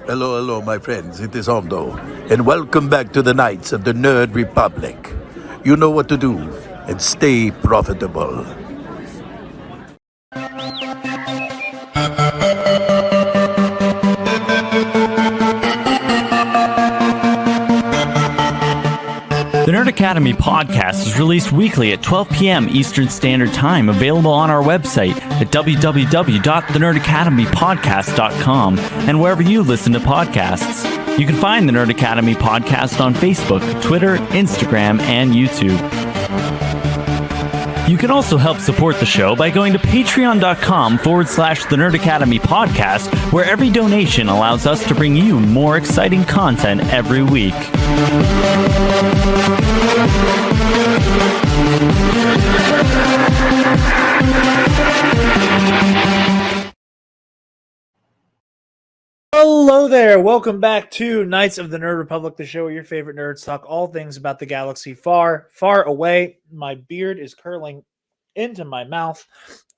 Hello, hello, my friends. It is Hondo, and welcome back to the Knights of the Nerd Republic. You know what to do, and stay profitable. The Nerd Academy podcast is released weekly at 12 p.m. Eastern Standard Time, available on our website at www.thenerdacademypodcast.com and wherever you listen to podcasts. You can find the Nerd Academy podcast on Facebook, Twitter, Instagram, and YouTube. You can also help support the show by going to patreon.com/The Nerd Academy podcast, where every donation allows us to bring you more exciting content every week. Hello there. Welcome back to Knights of the Nerd Republic, the show where your favorite nerds talk all things about the galaxy far, far away. My beard is curling into my mouth.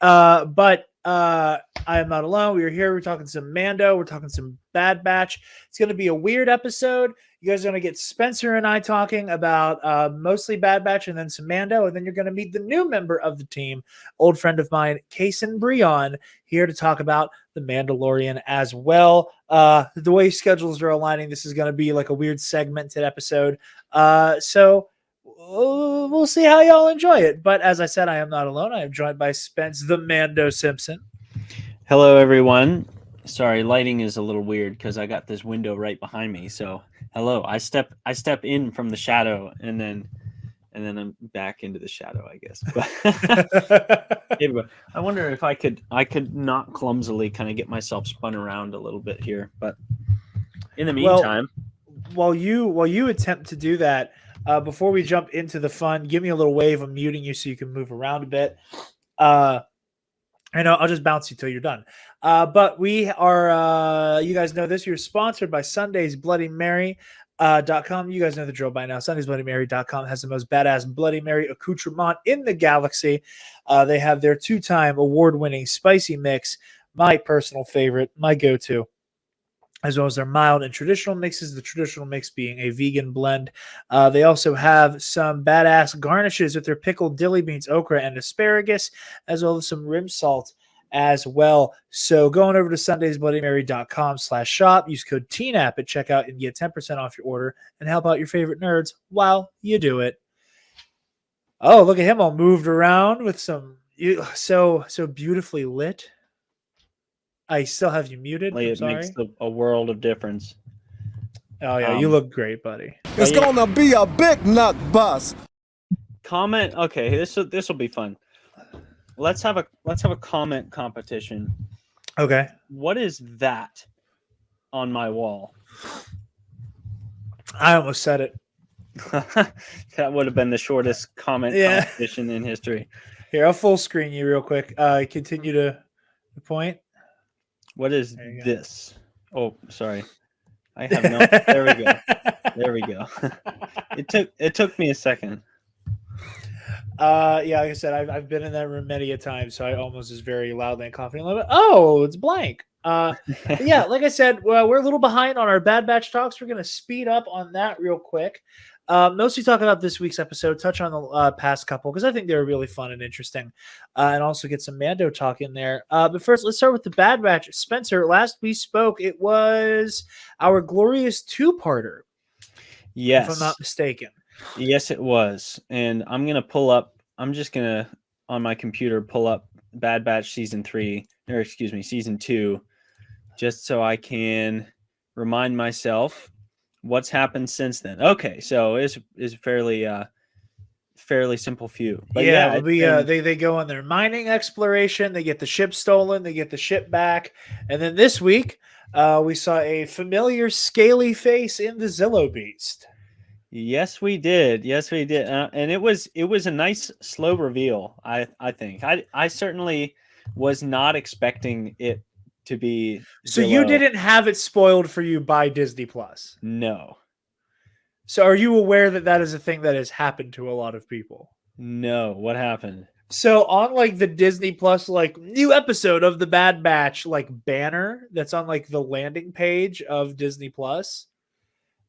But I am not alone. We're here. We're talking some Mando. We're talking some Bad Batch. It's going to be a weird episode. You guys are going to get Spencer and I talking about mostly Bad Batch and then some Mando. And then you're going to meet the new member of the team, old friend of mine, Kason Breon, here to talk about The Mandalorian as well. The way schedules are aligning, this is going to be like a weird segmented episode. So we'll see how y'all enjoy it. But as I said, I am not alone. I am joined by Spence the Mando Simpson. Hello, everyone. Sorry, lighting is a little weird because I got this window right behind me. So, hello. I step in from the shadow, and then I'm back into the shadow, I guess. But I wonder if I could not clumsily kind of get myself spun around a little bit here. But in the meantime, while you attempt to do that, before we jump into the fun, give me a little wave. I'm muting you so you can move around a bit. And I'll just bounce you till you're done. But we are, you guys know this, you're sponsored by Sunday's Bloody Mary.com. You guys know the drill by now. SundaysBloodyMary.com has the most badass Bloody Mary accoutrement in the galaxy. They have their 2-time award-winning spicy mix, my personal favorite, my go-to, as well as their mild and traditional mixes, the traditional mix being a vegan blend. They also have some badass garnishes with their pickled dilly beans, okra, and asparagus, as well as some rim salt as well. So going over to sundaysbloodymary.com/shop, use code TNAP at checkout and get 10% off your order and help out your favorite nerds while you do it. Oh, look at him all moved around with so beautifully lit. I still have you muted. it makes a world of difference. Oh yeah, you look great, buddy. It's gonna be a big nut bust. Comment. Okay, this will be fun. Let's have a comment competition. Okay. What is that on my wall? I almost said it. That would have been the shortest comment competition in history. Here, I'll full screen you real quick. Continue to the point. What is this? Oh, sorry. I have no. There we go. There we go. It took me a second. Yeah, like I said, I've been in that room many a time, so I almost is very loudly and confidently. Oh, it's blank. Yeah, like I said, we're a little behind on our Bad Batch talks. We're gonna speed up on that real quick. Mostly talk about this week's episode, touch on the past couple, because I think they were really fun and interesting, and also get some Mando talk in there. But first, let's start with the Bad Batch. Spencer, last we spoke, it was our glorious 2-parter. Yes. If I'm not mistaken. Yes, it was. And I'm just going to, on my computer, pull up Bad Batch Season 2, just so I can remind myself what's happened since then. Okay, so it's fairly simple few. But they go on their mining exploration. They get the ship stolen. They get the ship back. And then this week, we saw a familiar scaly face in the Zillo Beast. Yes, we did. And it was a nice slow reveal, I think. I certainly was not expecting it to be So Zillo. You didn't have it spoiled for you by Disney Plus? No. So are you aware that is a thing that has happened to a lot of people? No. What happened? So on like the Disney Plus like new episode of the Bad Batch like banner that's on like the landing page of Disney Plus,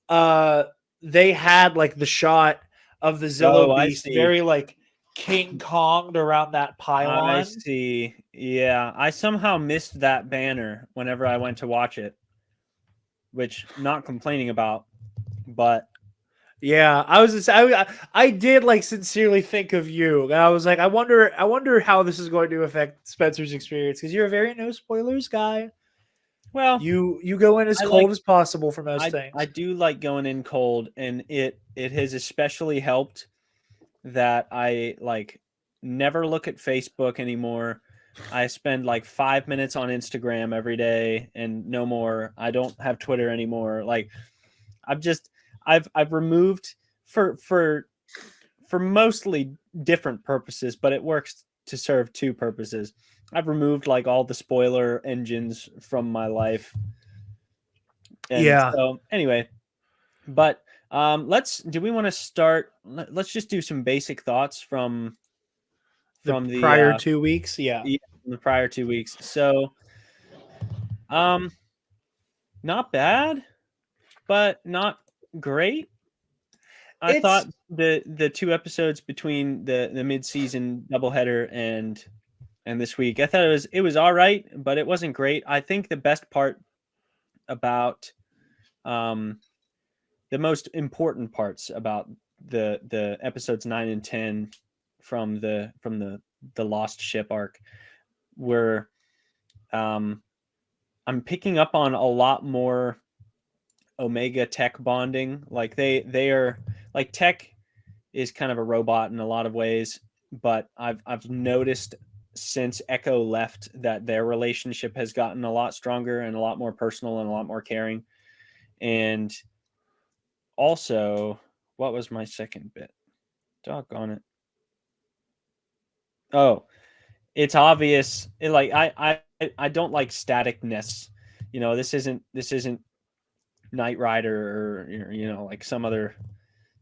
uh they had like the shot of the Oh, Zillow I Beast see. very like King Konged around that I pylon. see. Yeah, I somehow missed that banner whenever I went to watch it, which not complaining about, but Yeah, I did like sincerely think of you. And I was like, I wonder how this is going to affect Spencer's experience because you're a very no spoilers guy. well, You go in as I cold like as possible for most I things. do like going in cold, and it has especially helped that I like never look at Facebook anymore. I spend like 5 minutes on Instagram every day and no more. I don't have Twitter anymore. Like I've just I've removed for mostly different purposes, but it works to serve two purposes. I've removed like all the spoiler engines from my life. And Yeah, so anyway, but let's do we want to start let's just do some basic thoughts the from prior 2 weeks. Yeah, yeah, from the prior 2 weeks. So um not bad, but not great. I it's thought the two episodes between the mid-season doubleheader and this week, I thought it was all right, but it wasn't great. I think the best part about um the most important parts about the episodes 9 and 10 from the lost ship arc were I'm picking up on a lot more Omega Tech bonding. Like they are like Tech is kind of a robot in a lot of ways, but I've noticed since Echo left that their relationship has gotten a lot stronger and a lot more personal and a lot more caring. And also, what was my second bit? Doggone it. Oh, it's obvious. I don't like staticness. This isn't Knight Rider or like some other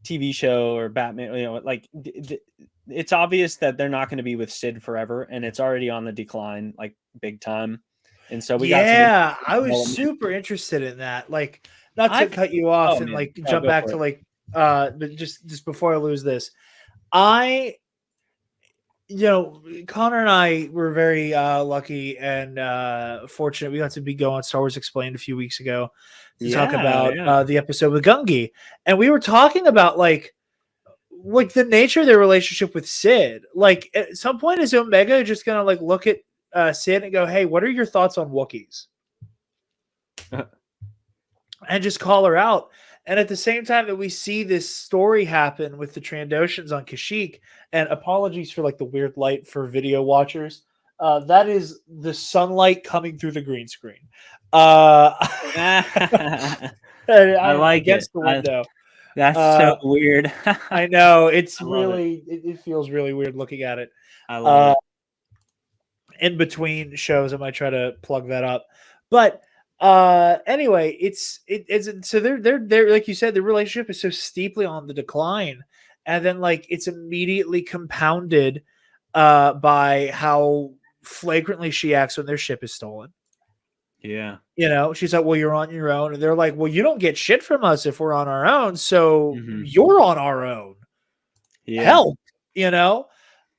TV show or Batman. It's obvious that they're not going to be with Sid forever, and it's already on the decline, like big time. And so we got some yeah. I was development. super interested in that. Like, not to I've cut you off oh and man, like oh jump go back for to it. like but just before I lose this, I Connor and I were very lucky and fortunate. We got to be going Star Wars Explained a few weeks ago to talk Yeah, about yeah, the episode with Gungi, and we were talking about like the nature of their relationship with Sid. Like at some point, is Omega just gonna like look at Sid and go, "Hey, what are your thoughts on Wookiees?" and just call her out. And at the same time that we see this story happen with the Trandoshans on Kashyyyk, and apologies for like the weird light for video watchers, that is the sunlight coming through the green screen. I I'm like it. against the window. That's so Uh, weird. I know it's I love it. really it feels really weird looking at it. I love Uh, it. in between shows, I might try to plug that up, but anyway, it's so they're like you said, the relationship is so steeply on the decline, and then like it's immediately compounded by how flagrantly she acts when their ship is stolen. Yeah. She's like, well, you're on your own, and they're like, well, you don't get shit from us if we're on our own, so Hmm. you're on our own. Yeah. Help. you know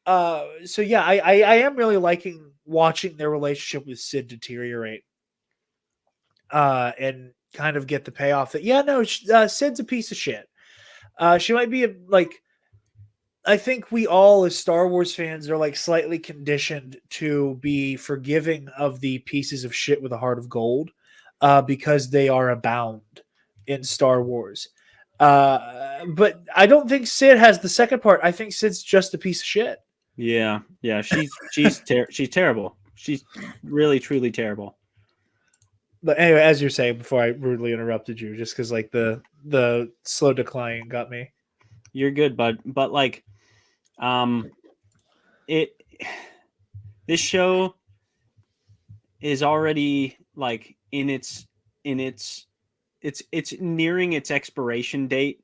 so yeah, I am really liking watching their relationship with Sid deteriorate, and kind of get the payoff that yeah, no, Sid's a piece of shit. She might be like, I think we all as Star Wars fans are like slightly conditioned to be forgiving of the pieces of shit with a heart of gold, because they are abound in Star Wars. But I don't think Sid has the second part. I think Sid's just a piece of shit. Yeah. Yeah. She's terrible. She's really truly terrible. But anyway, as you're saying, before I rudely interrupted you, just because like the slow decline got me. You're good, bud. But like, it this show is already like it's nearing its expiration date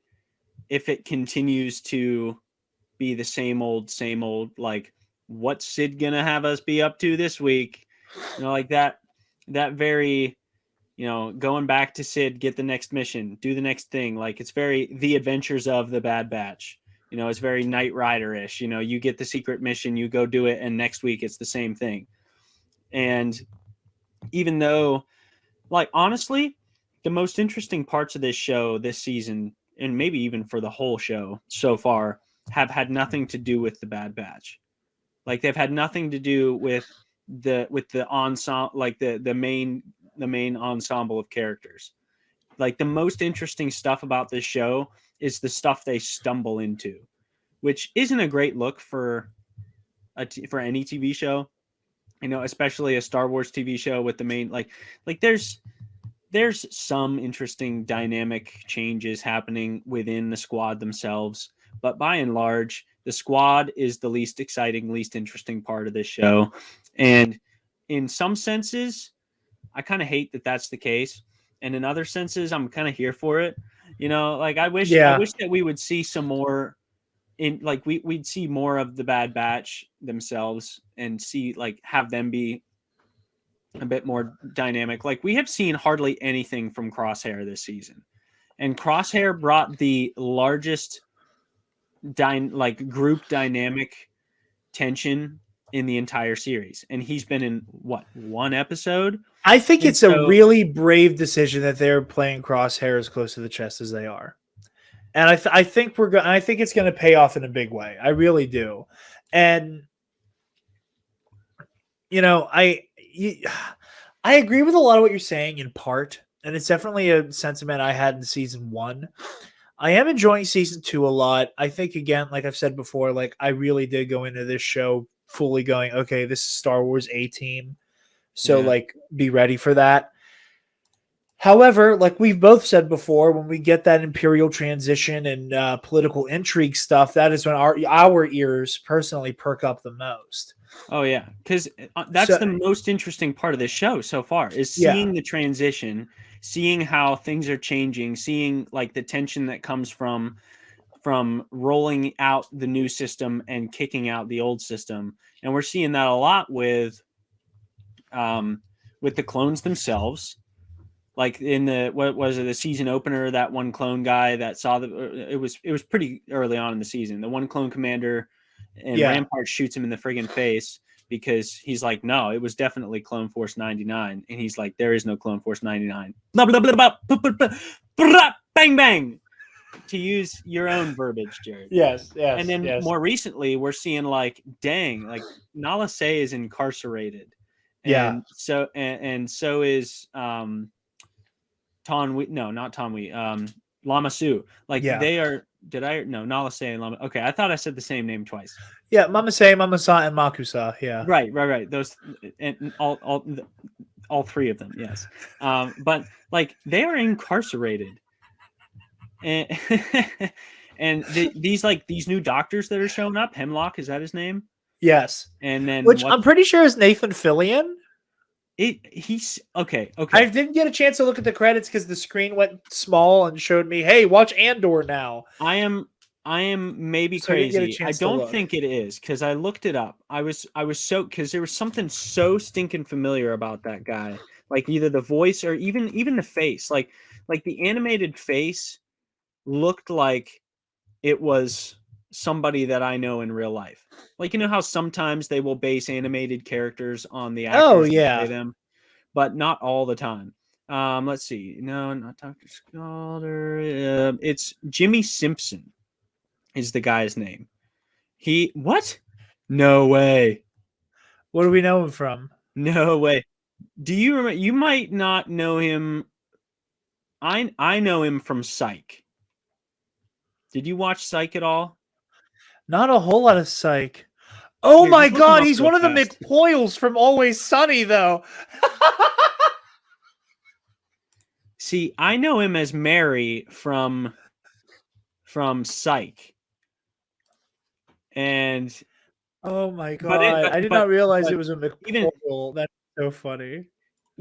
if it continues to be the same old like what's Sid gonna have us be up to this week? Like that very, going back to Sid, get the next mission, do the next thing. Like it's very the adventures of the Bad Batch. It's very Knight Rider-ish. You get the secret mission, you go do it, and next week it's the same thing. And even though, like, honestly, the most interesting parts of this show this season, and maybe even for the whole show so far, have had nothing to do with the Bad Batch. Like they've had nothing to do with the ensemble, like the main ensemble of characters. Like the most interesting stuff about this show is the stuff they stumble into, which isn't a great look for any TV show, especially a Star Wars TV show with the main, like there's some interesting dynamic changes happening within the squad themselves, but by and large, the squad is the least exciting, least interesting part of this show. And in some senses, I kind of hate that that's the case. And in other senses, I'm kind of here for it. Like I wish that we would see some more we'd see more of the Bad Batch themselves and see, like, have them be a bit more dynamic. Like we have seen hardly anything from Crosshair this season. And Crosshair brought the largest group dynamic tension in the entire series, and he's been in one episode. I think it's a really brave decision that they're playing Crosshair as close to the chest as they are, and I think I think it's going to pay off in a big way. I really do, and I agree with a lot of what you're saying in part, and it's definitely a sentiment I had in season 1. I am enjoying season 2 a lot. I think, again, like I've said before, like I really did go into this show fully going, okay, this is Star Wars A-Team. So like be ready for that. However, like we've both said before, when we get that Imperial transition and political intrigue stuff, that is when our ears personally perk up the most. Oh yeah, because that's the most interesting part of this show so far is seeing the transition, seeing how things are changing, seeing like the tension that comes from rolling out the new system and kicking out the old system. And we're seeing that a lot with the clones themselves. Like in the season opener, that one clone guy that saw it was pretty early on in the season. The one clone commander and Rampart shoots him in the friggin' face because he's like, no, it was definitely Clone Force 99. And he's like, there is no Clone Force 99. Blah, blah, blah, blah, blah, blah, blah, bang, bang. To use your own verbiage, Jared. Yes. And then more recently, we're seeing like, dang, like Nala Se is incarcerated. And so is Tonwi. No, not Tonwi. Lama Su. Like they are. Nala Se and Lama. Okay, I thought I said the same name twice. Yeah, Mama Se, Mama Sa, and Makusa. Yeah. Right. Those and all three of them. Yes. But like they are incarcerated. And these new doctors that are showing up, Hemlock, is that his name? Yes. And then I'm pretty sure is Nathan Fillion. He's okay. I didn't get a chance to look at the credits because the screen went small and showed me, hey, watch Andor now. I am maybe crazy. I don't think it is because I looked it up. I was so because there was something so stinking familiar about that guy. Like either the voice or even the face. Like the animated face looked like it was somebody that I know in real life. Like, how sometimes they will base animated characters on the actors that play them, but not all the time. Let's see. No, not Dr. Scalder. It's Jimmy Simpson is the guy's name. What? No way. What do we know him from? No way. Do you remember? You might not know him. I know him from Psych. Did you watch Psych at all? Not a whole lot of Psych. Oh my God, he's one of the McPoyles from Always Sunny, though. See, I know him as Mary from Psych. And oh my God, I did not realize it was a McPoyle. That's so funny.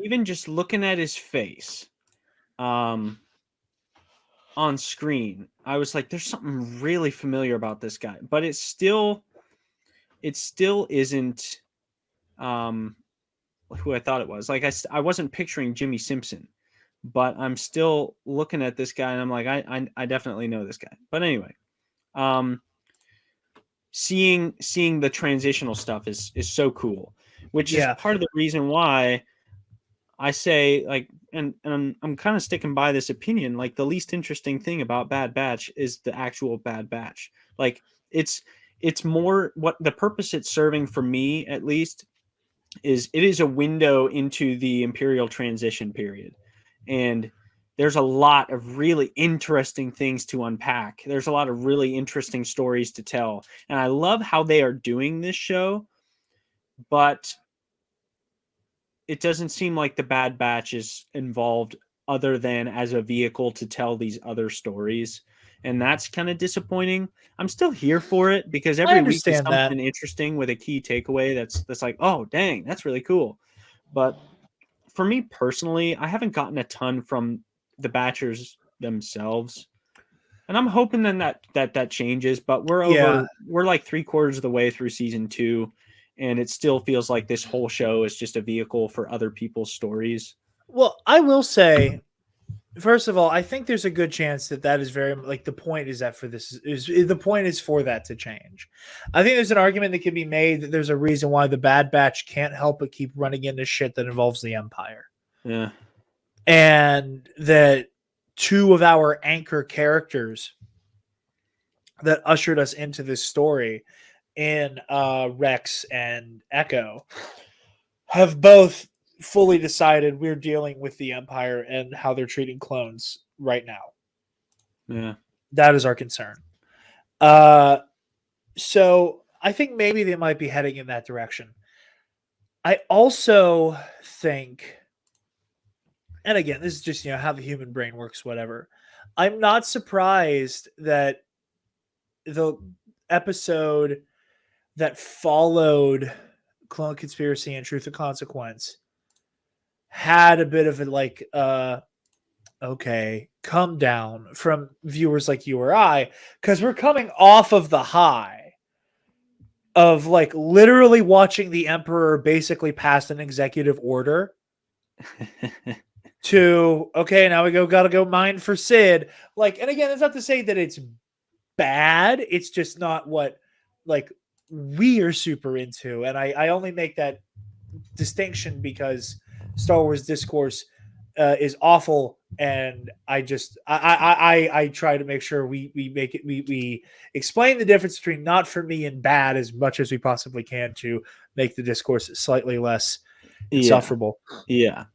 Even just looking at his face, on screen, I was like, there's something really familiar about this guy, but it's still it still isn't who I thought it was. Like I wasn't picturing Jimmy Simpson, but I'm still looking at this guy and I'm like, I definitely know this guy. But anyway, seeing the transitional stuff is so cool, which is part of the reason why I say, like, and I'm kind of sticking by this opinion. Like, the least interesting thing about Bad Batch is the actual Bad Batch. Like, it's more what the purpose it's serving for me, at least, is it is a window into the Imperial transition period. And there's a lot of really interesting things to unpack. There's a lot of really interesting stories to tell. And I love how they are doing this show, but it doesn't seem like the Bad Batch is involved other than as a vehicle to tell these other stories. And that's kind of disappointing. I'm still here for it because every week is something interesting with a key takeaway that's like, oh, dang, that's really cool. But for me personally, I haven't gotten a ton from the Batchers themselves. And I'm hoping then that changes, but we're like 3/4 of the way through season 2. And it still feels like this whole show is just a vehicle for other people's stories. Well, I will say, first of all, I think there's a good chance that is very, like, the point is that the point is for that to change. I think there's an argument that can be made that there's a reason why the Bad Batch can't help but keep running into shit that involves the Empire. Yeah. And that two of our anchor characters that ushered us into this story in Rex and Echo have both fully decided we're dealing with the Empire and how they're treating clones right now. Yeah. That is our concern. So I think maybe they might be heading in that direction. I also think, and again, this is just, how the human brain works, whatever. I'm not surprised that the episode that followed Clone Conspiracy and Truth and Consequence had a bit of a okay, come down from viewers like you or I, because we're coming off of the high of literally watching the Emperor basically pass an executive order to, okay, now gotta go mine for Sid. And again, it's not to say that it's bad. It's just not what we are super into. And I only make that distinction because Star Wars discourse is awful, and I try to make sure we make it, we explain the difference between not for me and bad as much as we possibly can to make the discourse slightly less insufferable. Yeah.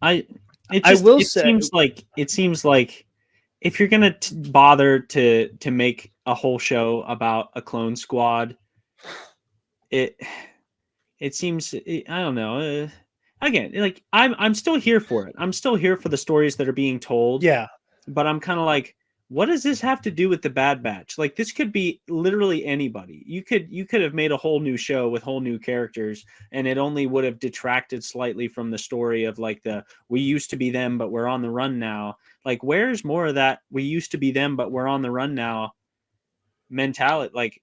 It seems like if you're gonna bother to make a whole show about a clone squad, it seems, I don't know. Again, I'm still here for it. I'm still here for the stories that are being told. Yeah. But I'm kind of like, what does this have to do with the Bad Batch? This could be literally anybody. You could have made a whole new show with whole new characters, and it only would have detracted slightly from the story of we used to be them, but we're on the run now. Where's more of that we used to be them, but we're on the run now mentality?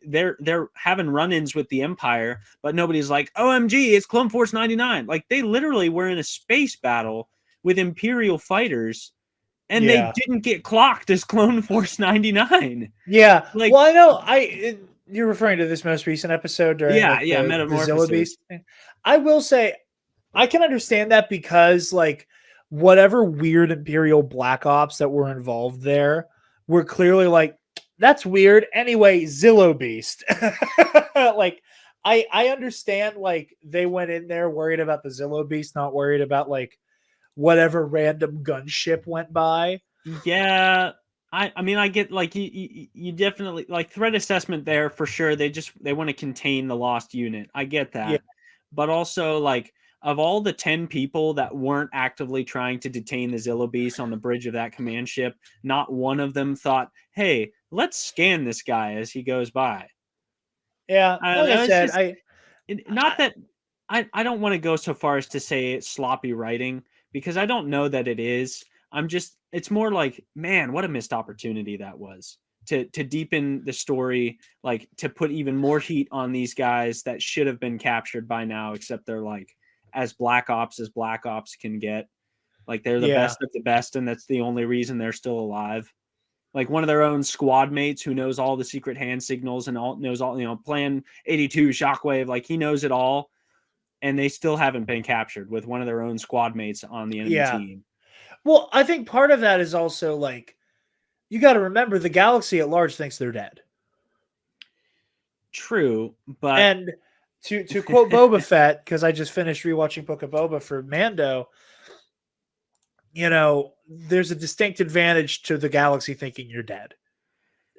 They're having run-ins with the Empire, but nobody's like, OMG, it's Clone Force 99. They literally were in a space battle with Imperial fighters, and they didn't get clocked as Clone Force 99. Yeah. Well, I know you're referring to this most recent episode during the Metamorphosis. I will say I can understand that because whatever weird Imperial Black Ops that were involved there were clearly that's weird. Anyway, Zillo Beast. I understand they went in there worried about the Zillo Beast, not worried about whatever random gunship went by. Yeah. I mean, I get you definitely threat assessment there for sure. They want to contain the lost unit. I get that. Yeah. But also of all the 10 people that weren't actively trying to detain the Zillo Beast on the bridge of that command ship, not one of them thought, hey, let's scan this guy as he goes by. Yeah. I don't want to go so far as to say it's sloppy writing, because I don't know that it is. It's more man, what a missed opportunity that was. to deepen the story, like to put even more heat on these guys that should have been captured by now, except they're like as black ops can get. Like they're the best of the best, and that's the only reason they're still alive. Like one of their own squad mates who knows all the secret hand signals and knows all, Plan 82, Shockwave, like he knows it all, and they still haven't been captured with one of their own squad mates on the enemy team. Well, I think part of that is also like, you got to remember the galaxy at large thinks they're dead. True, but and to quote Boba Fett, because I just finished rewatching Book of Boba for Mando, there's a distinct advantage to the galaxy thinking you're dead.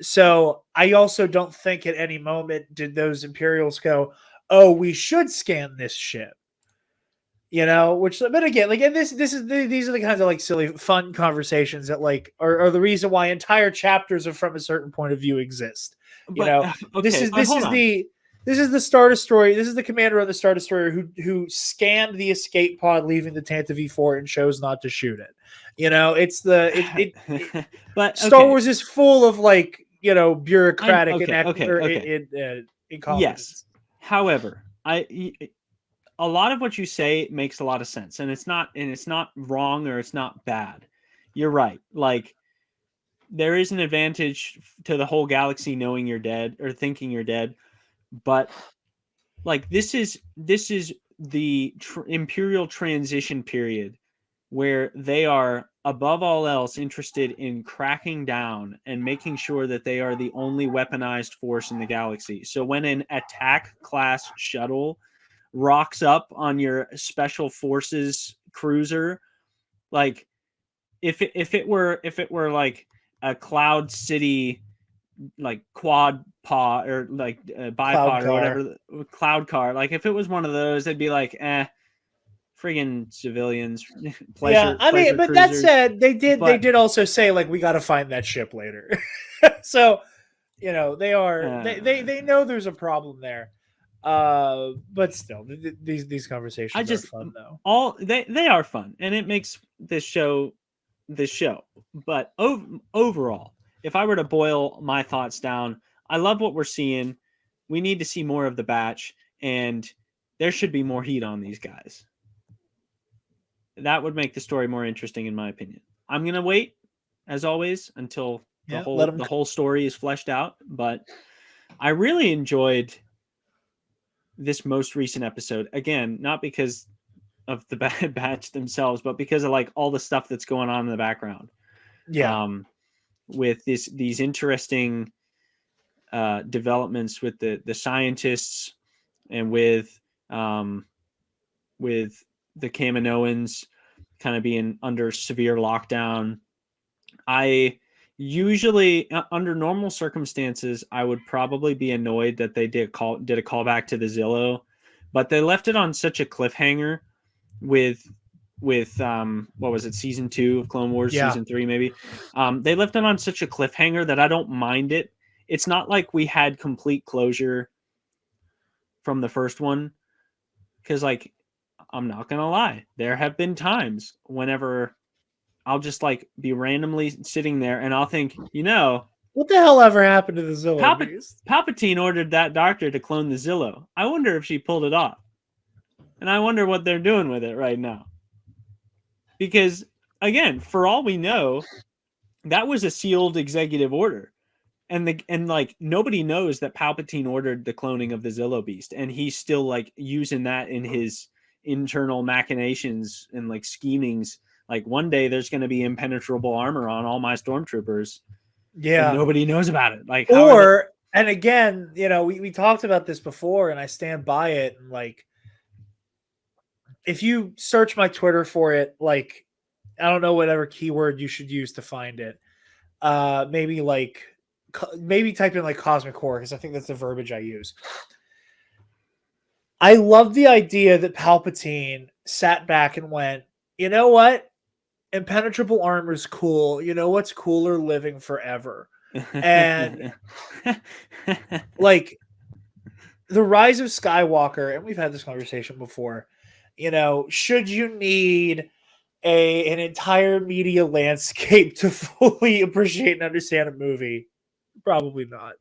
So I also don't think at any moment did those Imperials go, "Oh, we should scan this ship." But again, like, and these are the kinds of like silly, fun conversations that like are the reason why entire chapters of From a Certain Point of View exist. This is the Star Destroyer. This is the commander of the Star Destroyer who scanned the escape pod leaving the Tantive V4 and chose not to shoot it. But Star Wars is full of like bureaucratic incompetence. Yes. However, a lot of what you say makes a lot of sense, and it's not wrong or it's not bad. You're right. Like there is an advantage to the whole galaxy knowing you're dead or thinking you're dead, but like this is the Imperial transition period where they are above all else interested in cracking down and making sure that they are the only weaponized force in the galaxy. So when an attack class shuttle rocks up on your special forces cruiser, like if it were like a Cloud City like quad pod or like bipod or whatever, cloud car, like if it was one of those, they'd be like, friggin' civilians. Pleasure but cruisers. That said, they did also say like we got to find that ship later. So they are they know there's a problem there. But still, these conversations are fun though. They are fun, and it makes this show. But overall, if I were to boil my thoughts down, I love what we're seeing. We need to see more of the batch, and there should be more heat on these guys. That would make the story more interesting, in my opinion. I'm gonna wait, as always, until the whole story is fleshed out. But I really enjoyed this most recent episode. Again, not because of the Bad Batch themselves, but because of like all the stuff that's going on in the background. With these interesting developments with the scientists and with the Kaminoans kind of being under severe lockdown. I usually, under normal circumstances, I would probably be annoyed that they did a callback to the Zillow, but they left it on such a cliffhanger with what was it, season 2 of Clone Wars, season 3 maybe. They left it on such a cliffhanger that I don't mind it. It's not like we had complete closure from the first one, because like I'm not gonna lie, there have been times whenever I'll just like be randomly sitting there and I'll think, what the hell ever happened to the Zillow beast? Palpatine ordered that doctor to clone the Zillow. I wonder if she pulled it off. And I wonder what they're doing with it right now. Because, again, for all we know, that was a sealed executive order. And like nobody knows that Palpatine ordered the cloning of the Zillow beast. And he's still like using that in his internal machinations and like schemings. Like one day there's going to be impenetrable armor on all my stormtroopers. Yeah. And nobody knows about it. Like, and again, we talked about this before and I stand by it. And like, if you search my Twitter for it, like, I don't know whatever keyword you should use to find it. Maybe type in like cosmic horror, because I think that's the verbiage I use. I love the idea that Palpatine sat back and went, you know what? Impenetrable armor is cool. You know what's cooler? Living forever. And like the Rise of Skywalker, and we've had this conversation before, should you need an entire media landscape to fully appreciate and understand a movie? Probably not.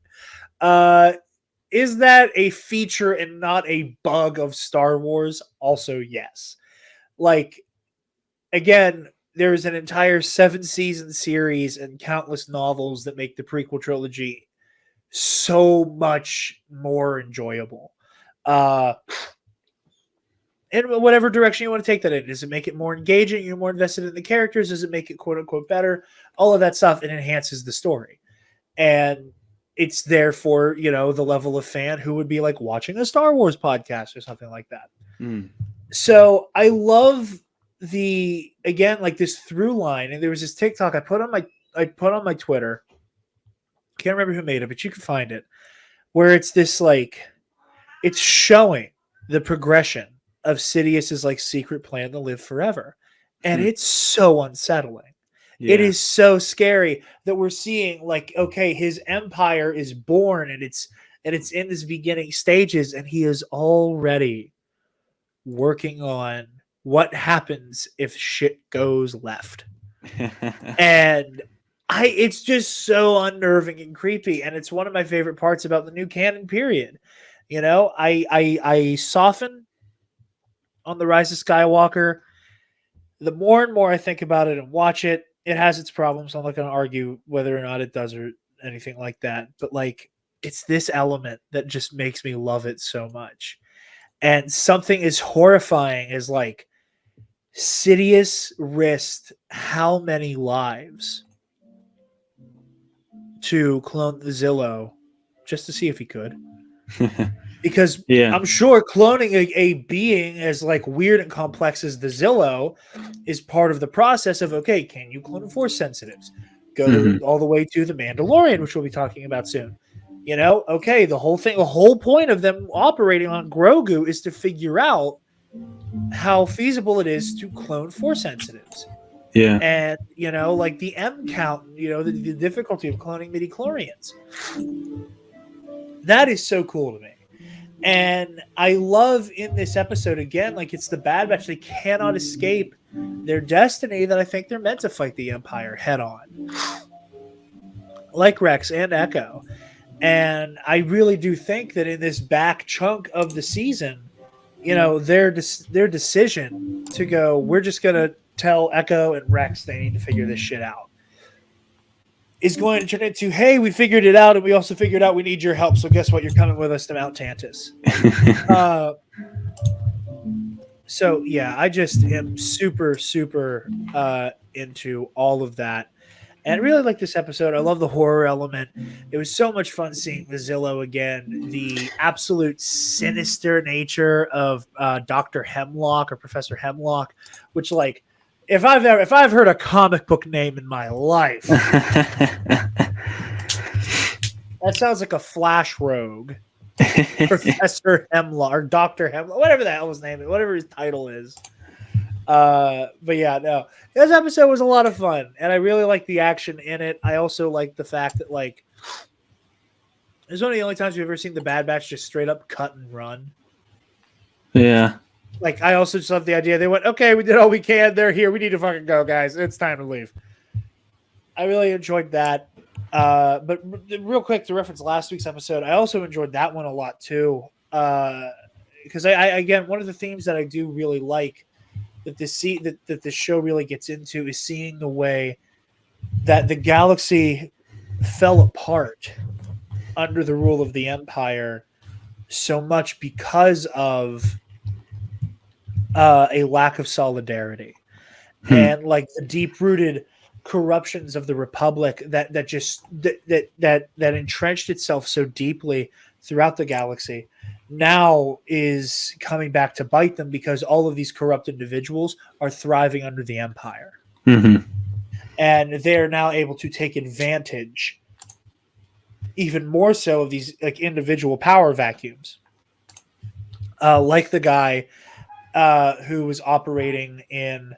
Is that a feature and not a bug of Star Wars? Also, yes. Like, again, there's an entire 7-season series and countless novels that make the prequel trilogy so much more enjoyable. In whatever direction you want to take that in. Does it make it more engaging? You're more invested in the characters? Does it make it quote unquote better? All of that stuff, it enhances the story. And it's there for, the level of fan who would be like watching a Star Wars podcast or something like that. So I love this through line. And there was this TikTok I put on my Twitter. Can't remember who made it, but you can find it, where it's this it's showing the progression of Sidious's secret plan to live forever. And it's so unsettling. Yeah. It is so scary that we're seeing his empire is born and it's in this beginning stages, and he is already working on what happens if shit goes left. And it's just so unnerving and creepy, and it's one of my favorite parts about the new canon period. I soften on the Rise of Skywalker. The more and more I think about it and watch it, it has its problems. I'm not going to argue whether or not it does or anything like that. But it's this element that just makes me love it so much. And something as horrifying as Sidious risked how many lives to clone the Zillow just to see if he could. Because I'm sure cloning a being as weird and complex as the Zillow is part of the process of, okay, can you clone Force sensitives? Go all the way to the Mandalorian, which we'll be talking about soon. Okay, the whole point of them operating on Grogu is to figure out how feasible it is to clone Force sensitives. Yeah. And, the M count, the difficulty of cloning midi-chlorians. That is so cool to me. And I love in this episode, again, it's the Bad Batch. They cannot escape their destiny that I think they're meant to fight the Empire head on. Like Rex and Echo. And I really do think that in this back chunk of the season, their decision to go, we're just going to tell Echo and Rex they need to figure this shit out, is going to turn into, hey, we figured it out, and we also figured out we need your help, so guess what? You're coming with us to Mount Tantus. So, yeah, I just am super, super into all of that. And I really like this episode. I love the horror element. It was so much fun seeing the Zillow again. The absolute sinister nature of Dr. Hemlock or Professor Hemlock, which, if I've heard a comic book name in my life, that sounds like a Flash rogue. Professor Hemlock or Dr. Hemlock, whatever the hell his name is, whatever his title is. But yeah, no, this episode was a lot of fun, and I really like the action in it. I also like the fact that it's one of the only times we've ever seen the Bad Batch just straight up cut and run. Yeah. I also just love the idea. They went, okay, we did all we can. They're here. We need to fucking go, guys. It's time to leave. I really enjoyed that. But real quick, to reference last week's episode, I also enjoyed that one a lot too. Because I again, one of the themes that I do really like that the show really gets into is seeing the way that the galaxy fell apart under the rule of the Empire so much because of a lack of solidarity and the deep-rooted corruptions of the Republic that entrenched itself so deeply throughout the galaxy now is coming back to bite them, because all of these corrupt individuals are thriving under the Empire. And they're now able to take advantage even more so of these individual power vacuums. Like the guy who was operating in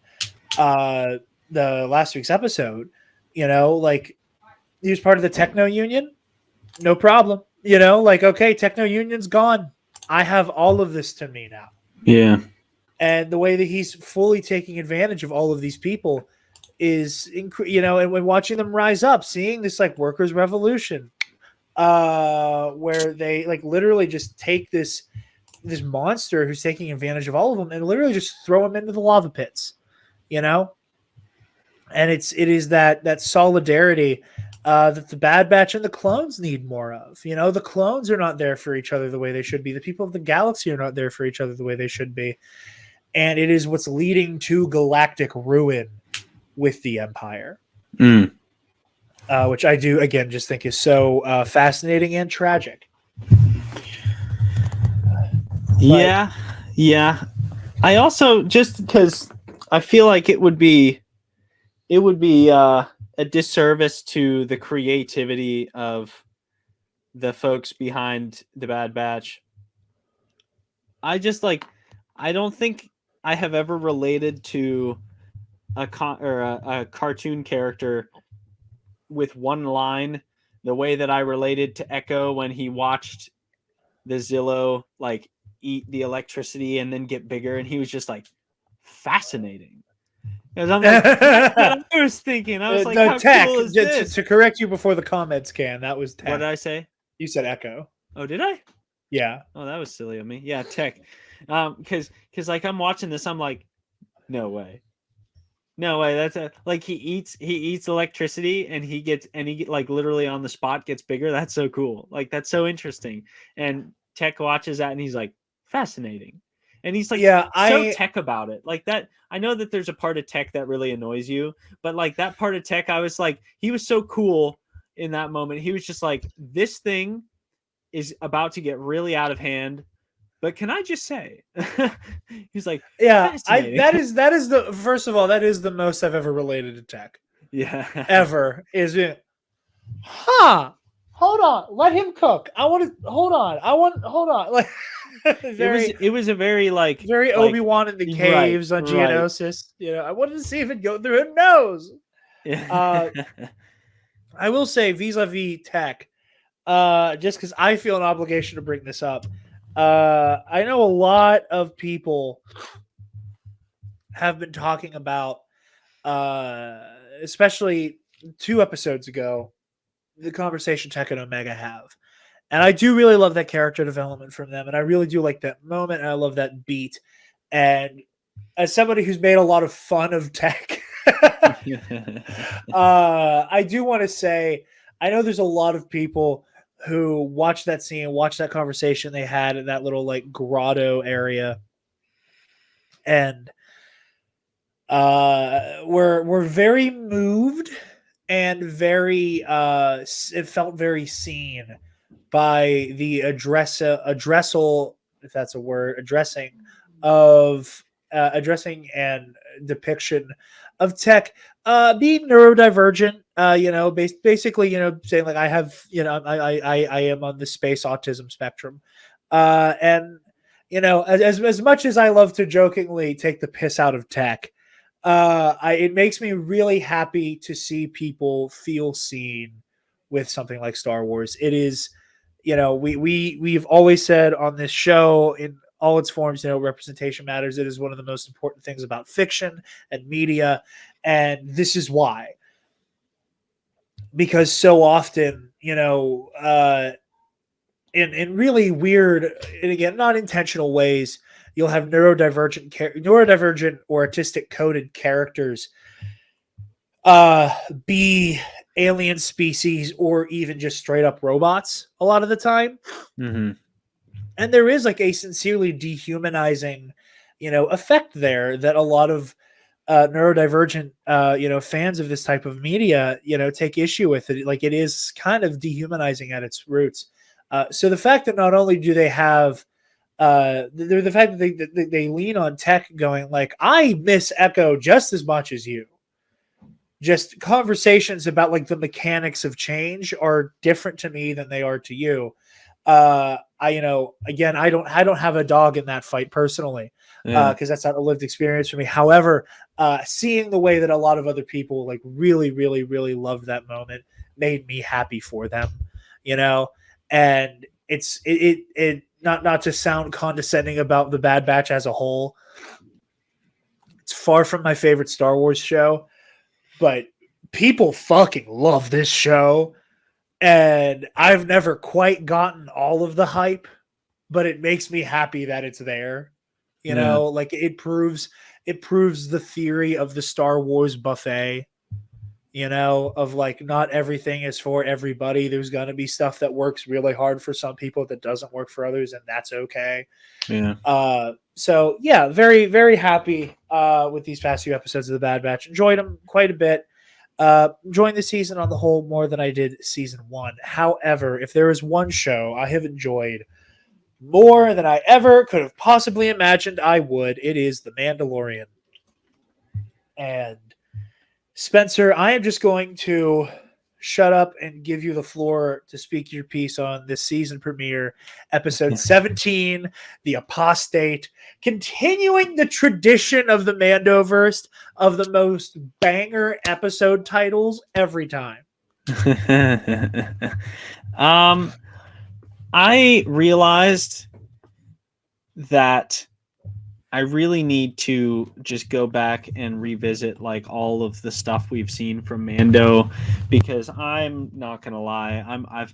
the last week's episode, he was part of the Techno Union. No problem. Okay, Techno Union's gone. I have all of this to me now. Yeah. And the way that he's fully taking advantage of all of these people is, and when watching them rise up, seeing this workers' revolution, where they like literally just take this monster who's taking advantage of all of them and literally just throw him into the lava pits, you know. And it is that solidarity that the Bad Batch and the clones need more of. You know, the clones are not there for each other the way they should be. The people of the galaxy are not there for each other the way they should be. And it is what's leading to galactic ruin with the Empire. Which I do, again, just think is so fascinating and tragic. Yeah. I also, just because I feel like it would be a disservice to the creativity of the folks behind the Bad Batch. I don't think I have ever related to a cartoon character with one line the way that I related to Echo when he watched the Zillow like eat the electricity and then get bigger, and he was just like, fascinating. Because I'm like, that's what I was thinking. I was like, how Tech, cool is this? To correct you before the comments can, that was Tech. What did I say? You said Echo. Oh, did I? Yeah. Oh, that was silly of me. Yeah, Tech. Because like I'm watching this, I'm like, no way. That's like he eats electricity and he like literally on the spot gets bigger. That's so cool. Like that's so interesting. And Tech watches that and he's like, fascinating. And he's like, so Tech about it. Like that. I know that there's a part of Tech that really annoys you, but like that part of Tech, I was like, he was so cool in that moment. He was just like, this thing is about to get really out of hand. But can I just say, he's like, that is the first of all, that is the most I've ever related to Tech. Yeah, ever is it? Hold on, let him cook. Hold on. Like it was a very like Obi-Wan in the caves on Geonosis. You know, I wanted to see if it'd go through her nose. I will say vis-a-vis Tech, just because I feel an obligation to bring this up. I know a lot of people have been talking about, especially 2 episodes ago, the conversation Tech and Omega have. And I do really love that character development from them. And I really do like that moment. And I love that beat. And as somebody who's made a lot of fun of Tech, I do want to say, I know there's a lot of people who watched that scene, watched that conversation they had in that little like grotto area, and were very moved and very it felt very seen by the addressal, if that's a word, addressing and depiction of Tech being neurodivergent, basically, saying like I have, I am on the space autism spectrum, and as much as I love to jokingly take the piss out of Tech, it makes me really happy to see people feel seen with something like Star Wars. It is, we've always said on this show in all its forms, representation matters. It is one of the most important things about fiction and media. And this is why. Because so often, in really weird, and again, not intentional ways, you'll have neurodivergent or autistic coded characters be alien species or even just straight up robots a lot of the time. Mm-hmm. And there is like a sincerely dehumanizing, effect there that a lot of neurodivergent, fans of this type of media, take issue with it. Like it is kind of dehumanizing at its roots. So the fact that not only do they have, the fact that they lean on Tech going like, I miss Echo just as much as you. Just conversations about like the mechanics of change are different to me than they are to you. Again, I don't have a dog in that fight personally, because that's not a lived experience for me. However, seeing the way that a lot of other people like really, really, really loved that moment made me happy for them, and it not to sound condescending about the Bad Batch as a whole. It's far from my favorite Star Wars show, but people fucking love this show. And I've never quite gotten all of the hype, but it makes me happy that it's there. You Yeah. know, like it proves the theory of the Star Wars buffet, you know, of like not everything is for everybody. There's going to be stuff that works really hard for some people that doesn't work for others, and that's okay. Yeah. So yeah, very, very happy with these past few episodes of The Bad Batch. Enjoyed them quite a bit. Enjoying the season on the whole more than I did season 1. However, if there is one show I have enjoyed more than I ever could have possibly imagined I would, it is The Mandalorian. And Spencer, I am just going to shut up and give you the floor to speak your piece on this season premiere, episode 17, The Apostate, continuing the tradition of the Mandoverse of the most banger episode titles every time. I realized that I really need to just go back and revisit like all of the stuff we've seen from Mando, because I'm not gonna lie,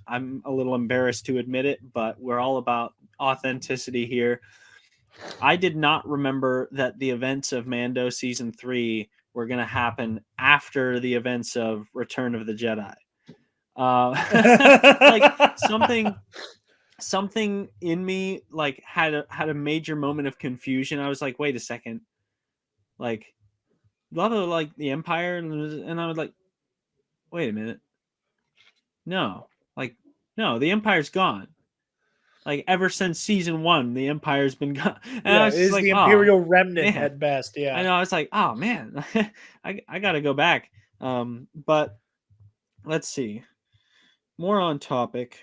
I'm a little embarrassed to admit it, but we're all about authenticity here. I did not remember that the events of Mando season 3 were gonna happen after the events of Return of the Jedi. Like something in me like had a major moment of confusion. I was like, wait a second, like love of like the Empire, and I was like, wait a minute, no, the Empire's gone. Like ever since season 1, the Empire's been gone. And I Yeah, was it just is like, the oh Imperial remnant man, at best. Yeah. I know. I was like, oh man, I gotta go back. But let's see, more on topic.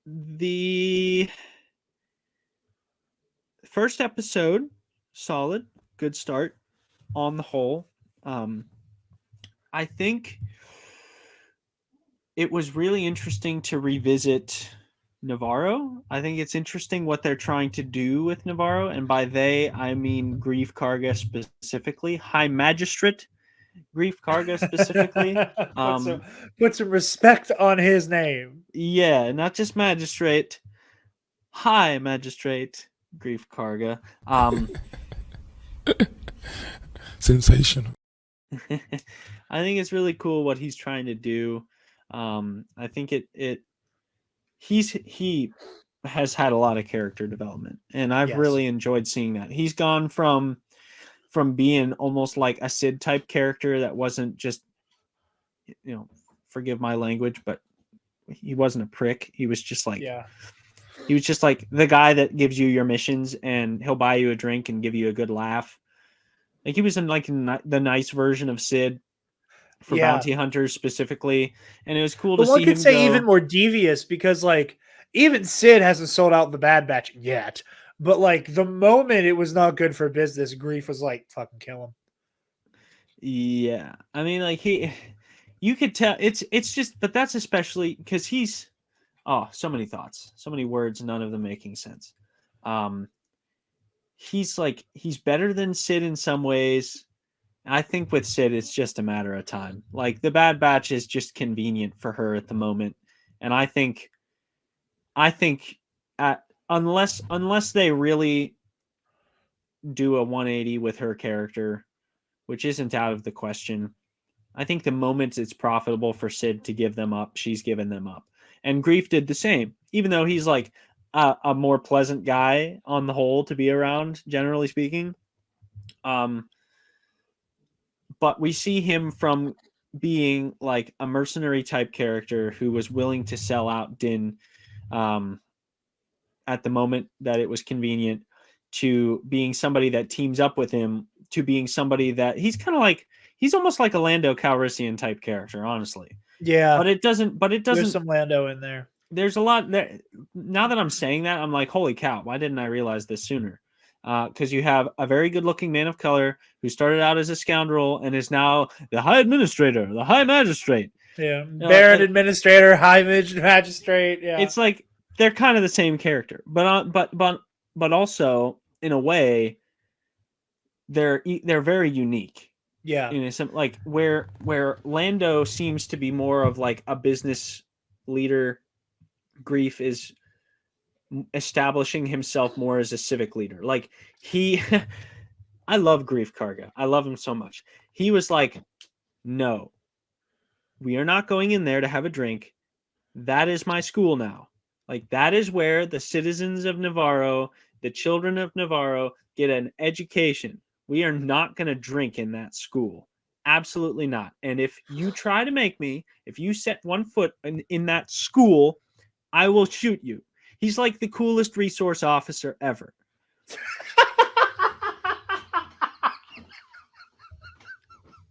The first episode, solid, good start on the whole. I think it was really interesting to revisit Navarro. I think it's interesting what they're trying to do with Navarro, and by they I mean Grief Karga specifically, High Magistrate Grief Karga specifically. Put some respect on his name. Yeah, not just Magistrate, High Magistrate Grief Karga. Sensational. I think it's really cool what he's trying to do. I think he has had a lot of character development, and I've Yes. really enjoyed seeing that. He's gone from being almost like a Sid type character that wasn't just, you know, forgive my language, but he wasn't a prick. He was just like, Yeah. he was just like the guy that gives you your missions and he'll buy you a drink and give you a good laugh. Like he was in like the nice version of Sid for bounty hunters specifically, and it was cool But to one see could him say go. even more devious, because like even Sid hasn't sold out the Bad Batch yet. But like the moment it was not good for business, Grief was like, fucking kill him. Yeah, I mean, like you could tell it's just, but that's especially because he's so many thoughts, so many words, none of them making sense. He's better than Sid in some ways. I think with Sid, it's just a matter of time. Like the Bad Batch is just convenient for her at the moment, and I think unless they really do a 180 with her character, which isn't out of the question, I think the moment it's profitable for Sid to give them up, she's given them up. And Grief did the same, even though he's like a more pleasant guy on the whole to be around, generally speaking. But we see him from being like a mercenary type character who was willing to sell out Din at the moment that it was convenient, to being somebody that teams up with him, to being somebody that he's almost like a Lando Calrissian type character, honestly. Yeah. But it doesn't There's some Lando in there. There's a lot there. Now that I'm saying that, I'm like, holy cow, why didn't I realize this sooner? Because you have a very good-looking man of color who started out as a scoundrel and is now the High Administrator, the High Magistrate. Yeah, Baron Administrator, High Magistrate. Yeah, it's like they're kind of the same character, but also in a way, they're very unique. Yeah. You know, some like where Lando seems to be more of like a business leader, Grief is establishing himself more as a civic leader. Like he I love Grief Karga. I love him so much. He was like, "No. We are not going in there to have a drink. That is my school now. Like that is where the citizens of Navarro, the children of Navarro get an education. We are not going to drink in that school. Absolutely not. And if you try to make me, if you set one foot in that school, I will shoot you." He's like the coolest resource officer ever.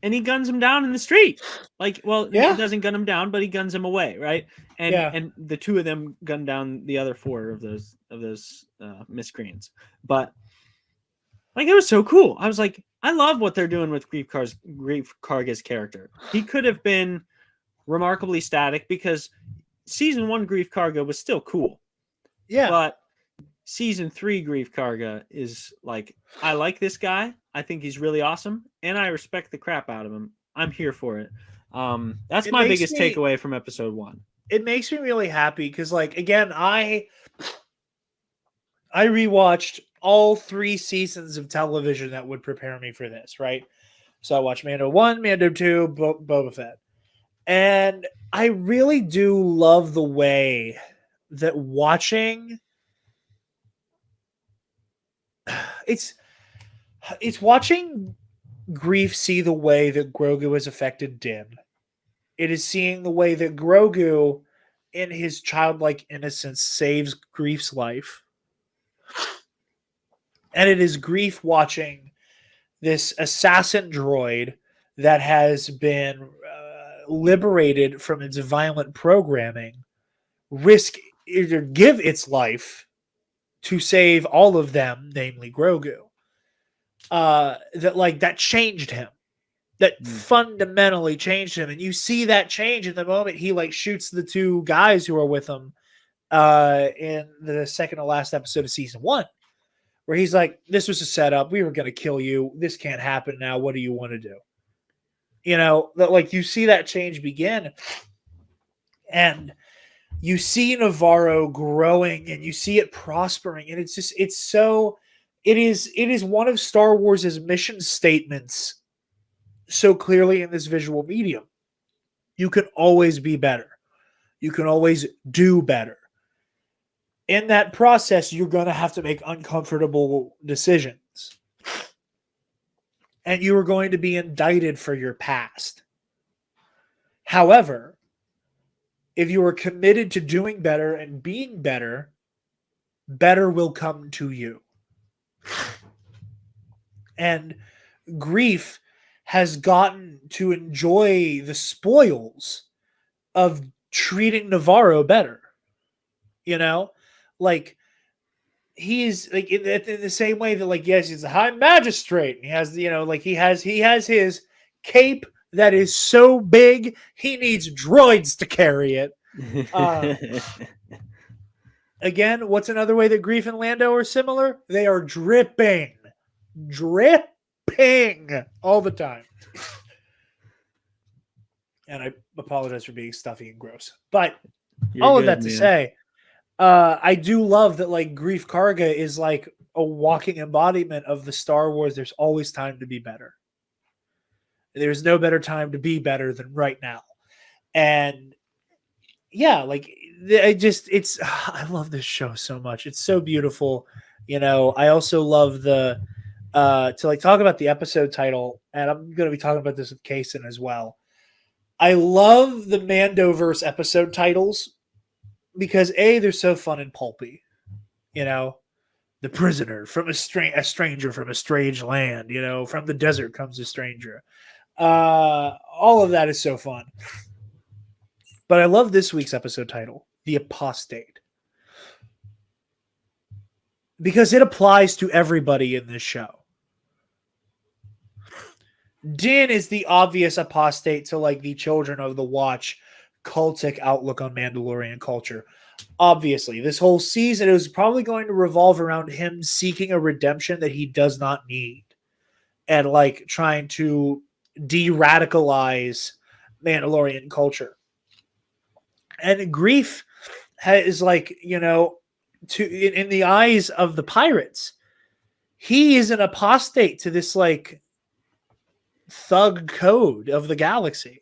And he guns him down in the street. Like, well, Yeah. he doesn't gun him down, but he guns him away, right? And Yeah. and the two of them gun down the other four of those miscreants. But like, it was so cool. I was like, I love what they're doing with Grief Karga's character. He could have been remarkably static because season 1 Grief Karga was still cool. Yeah. But season 3 Grief Karga is like, I like this guy. I think he's really awesome, and I respect the crap out of him. I'm here for it. That's It my makes biggest me- takeaway from episode 1. It makes me really happy because, like, again, I rewatched all 3 seasons of television that would prepare me for this, right? So I watched Mando 1, Mando 2, Boba Fett. And I really do love the way that watching it's watching Grief see the way that Grogu has affected Din. It is seeing the way that Grogu, in his childlike innocence, saves Grief's life. And it is Grief watching this assassin droid that has been liberated from its violent programming give its life to save all of them, namely Grogu. That changed him. That fundamentally changed him. And you see that change in the moment he like shoots the 2 guys who are with him in the second to last episode of season 1, where he's like, this was a setup. We were going to kill you. This can't happen now. What do you want to do? You know, that like you see that change begin, and you see Navarro growing and you see it prospering. And it is one of Star Wars's mission statements so clearly in this visual medium. You can always be better. You can always do better. In that process, you're going to have to make uncomfortable decisions. And you are going to be indicted for your past. However, if you are committed to doing better and being better, better will come to you. And Grief has gotten to enjoy the spoils of treating Navarro better. You know, like he's like in the same way that, like, yes, he's a high magistrate. And he has, you know, like he has his cape that is so big he needs droids to carry it. Again, what's another way that Grief and Lando are similar? They are dripping all the time. And I apologize for being stuffy and gross, but all of that to say, I do love that, like, Grief Karga is like a walking embodiment of the Star Wars. There's always time to be better. There's no better time to be better than right now. And yeah, like I love this show so much. It's so beautiful. You know, I also love to like talk about the episode title, and I'm going to be talking about this with Kason as well. I love the Mandoverse episode titles because they're so fun and pulpy. You know, the prisoner from a stranger from a strange land. You know, from the desert comes a stranger. All of that is so fun. But I love this week's episode title, The Apostate, because it applies to everybody in this show. Din is the obvious apostate to, like, the Children of the Watch cultic outlook on Mandalorian culture. Obviously, this whole season is probably going to revolve around him seeking a redemption that he does not need, and like trying to de-radicalize Mandalorian culture. And Grief is like, in the eyes of the pirates, he is an apostate to this like thug code of the galaxy.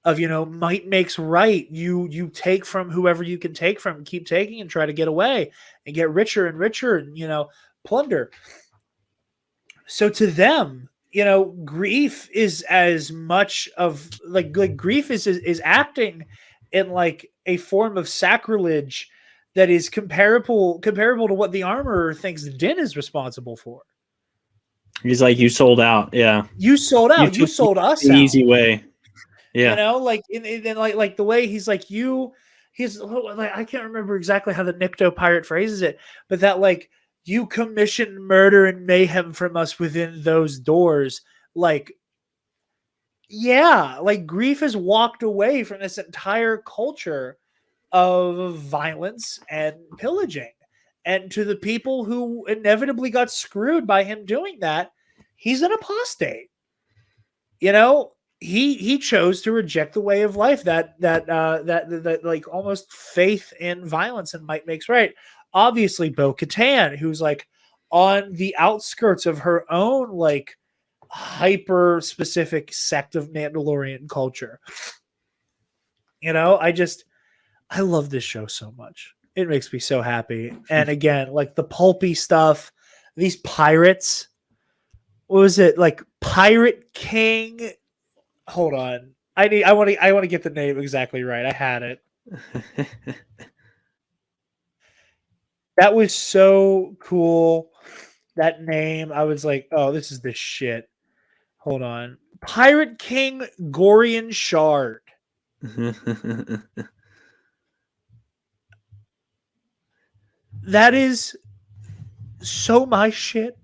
Of might makes right. You take from whoever you can take from, keep taking and try to get away and get richer and richer and plunder. So to them, Grief is as much of like Grief is acting in like a form of sacrilege that is comparable to what the Armorer thinks Din is responsible for. He's like, you sold out. Yeah. You sold out. You sold us the out. easy way. Yeah. Like in like the way he's like he's like, I can't remember exactly how the Nikto pirate phrases it, but that like you commissioned murder and mayhem from us within those doors. Like, yeah, like Grief has walked away from this entire culture of violence and pillaging. And to the people who inevitably got screwed by him doing that, he's an apostate. He chose to reject the way of life that like almost faith in violence and might makes right. Obviously, Bo-Katan, who's like on the outskirts of her own like hyper specific sect of Mandalorian culture. I love this show so much. It makes me so happy. And again, like the pulpy stuff, these pirates. What was it like? Pirate King. Hold on. I want to get the name exactly right. I had it. That was so cool. That name. I was like, oh, this is the shit. Hold on. Pirate King Gorian Shard. That is so my shit.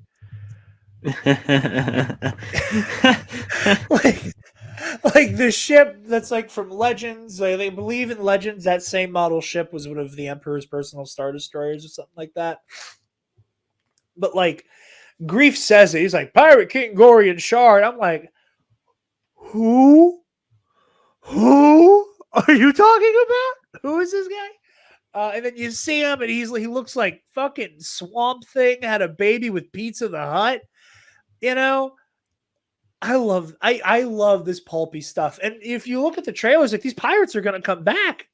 like the ship that's like from Legends. They believe in Legends. That same model ship was one of the Emperor's personal Star Destroyers or something like that. But like Grief says it. He's like Pirate King Gorian Shard. I'm like, who are you talking about? Who is this guy? And then you see him, and he looks like fucking Swamp Thing had a baby with Pizza the Hut. I love this pulpy stuff. And if you look at the trailers, like these pirates are going to come back.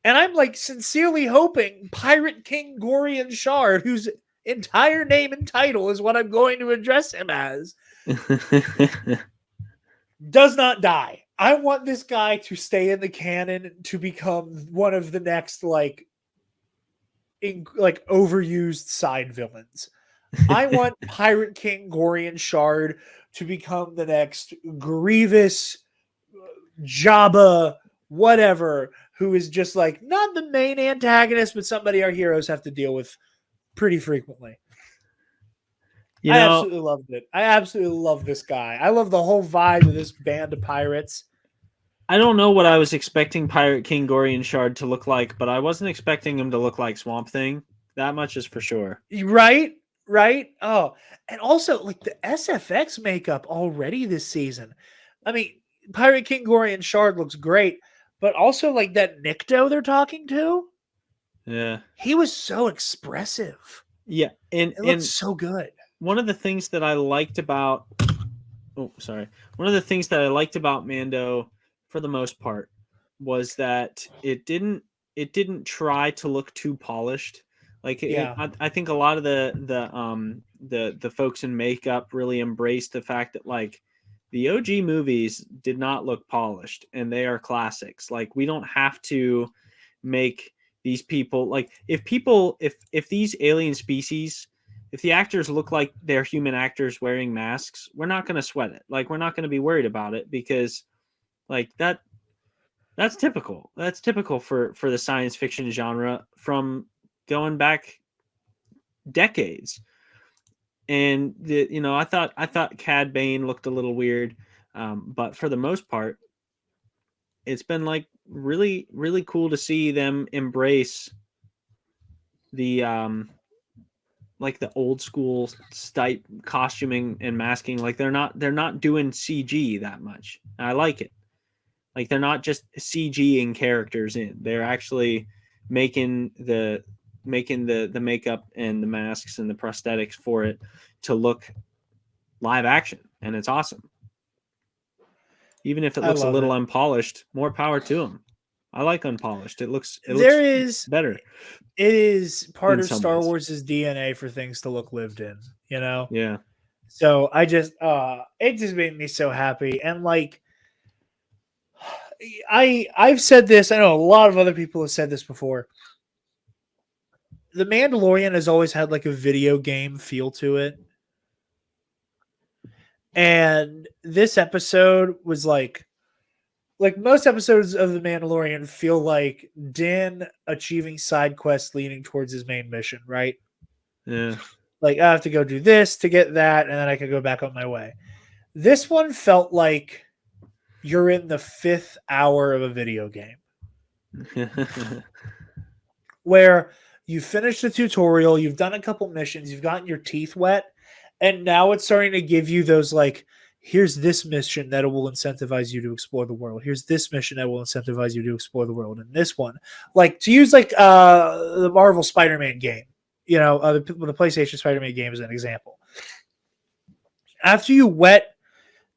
And I'm like sincerely hoping Pirate King Gorian Shard, whose entire name and title is what I'm going to address him as, does not die. I want this guy to stay in the canon to become one of the next like overused side villains. I want Pirate King Gorian Shard to become the next Grievous, Jabba, whatever, who is just like not the main antagonist, but somebody our heroes have to deal with pretty frequently. I absolutely loved it. I absolutely love this guy. I love the whole vibe of this band of pirates. I don't know what I was expecting Pirate King Gorian Shard to look like, but I wasn't expecting him to look like Swamp Thing. That much is for sure. Right? Oh, and also like the SFX makeup already this season. I mean, Pirate King Gorian Shard looks great, but also like that Nikto they're talking to. Yeah. He was so expressive. Yeah. And it looks so good. One of the things that I liked about Mando for the most part was that it didn't try to look too polished. Like I think a lot of the folks in makeup really embraced the fact that like the OG movies did not look polished and they are classics. Like we don't have to make these people like if these alien species, if the actors look like they're human actors wearing masks, we're not going to sweat it. Like we're not going to be worried about it because like that's typical. That's typical for the science fiction genre from going back decades. And I thought Cad Bane looked a little weird, but for the most part, it's been like really, really cool to see them embrace the like the old school type costuming and masking. Like they're not doing CG that much. I like it. Like they're not just CGing characters in. They're actually making the makeup and the masks and the prosthetics for it to look live action, and it's awesome. Even if it looks a little unpolished, more power to them. I like unpolished. It looks better. It is part of Star Wars' DNA for things to look lived in, you know? Yeah. So I just it just made me so happy. And like I've said this, I know a lot of other people have said this before. The Mandalorian has always had like a video game feel to it. And this episode was like most episodes of The Mandalorian feel like Din achieving side quests leading towards his main mission, right? Yeah. Like, I have to go do this to get that, and then I can go back on my way. This one felt like you're in the 5th hour of a video game. Where you finished the tutorial, you've done a couple missions, you've gotten your teeth wet, and now it's starting to give you those, like, here's this mission that will incentivize you to explore the world. Here's this mission that will incentivize you to explore the world. And this one, like, to use, like, the Marvel Spider-Man game, you know, the PlayStation Spider-Man game is an example. After you wet,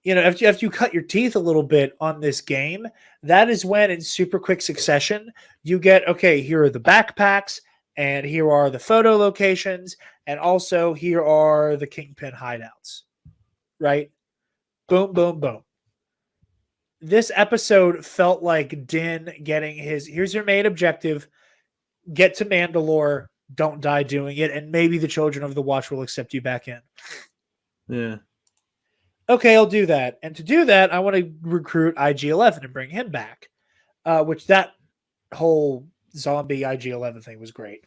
you know, after you cut your teeth a little bit on this game, that is when in super quick succession, you get, okay, here are the backpacks, and here are the photo locations, and also here are the Kingpin hideouts, right? Boom, boom, boom. This episode felt like Din getting here's your main objective, get to Mandalore, don't die doing it, and maybe the Children of the Watch will accept you back in. Yeah. Okay, I'll do that. And to do that, I want to recruit IG-11 and bring him back, which that whole zombie IG-11 thing was great.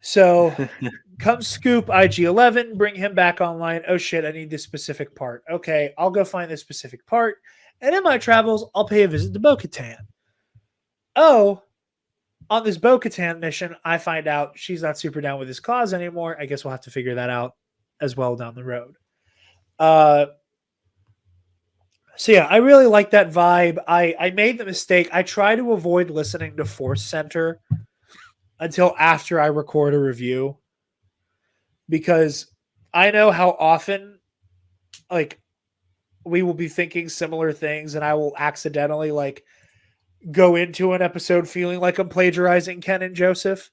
So come scoop IG-11, bring him back online. Oh shit, I need this specific part. Okay, I'll go find this specific part. And in my travels, I'll pay a visit to Bo-Katan. Oh, on this Bo-Katan mission, I find out she's not super down with his cause anymore. I guess we'll have to figure that out as well down the road. So yeah, I really like that vibe. I made the mistake. I try to avoid listening to Force Center until after I record a review, because I know how often, like, we will be thinking similar things, and I will accidentally, like, go into an episode feeling like I'm plagiarizing Ken and Joseph.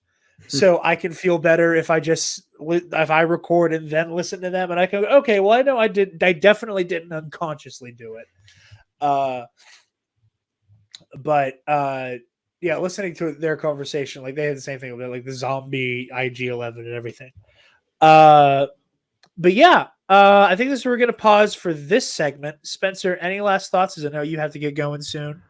So I can feel better if I record and then listen to them, and I can go, okay, well, I know I definitely didn't unconsciously do it. But yeah, listening to their conversation, like they had the same thing about like the zombie IG-11 and everything. But yeah, I think this is where we're going to pause for this segment. Spencer, any last thoughts? As I know you have to get going soon.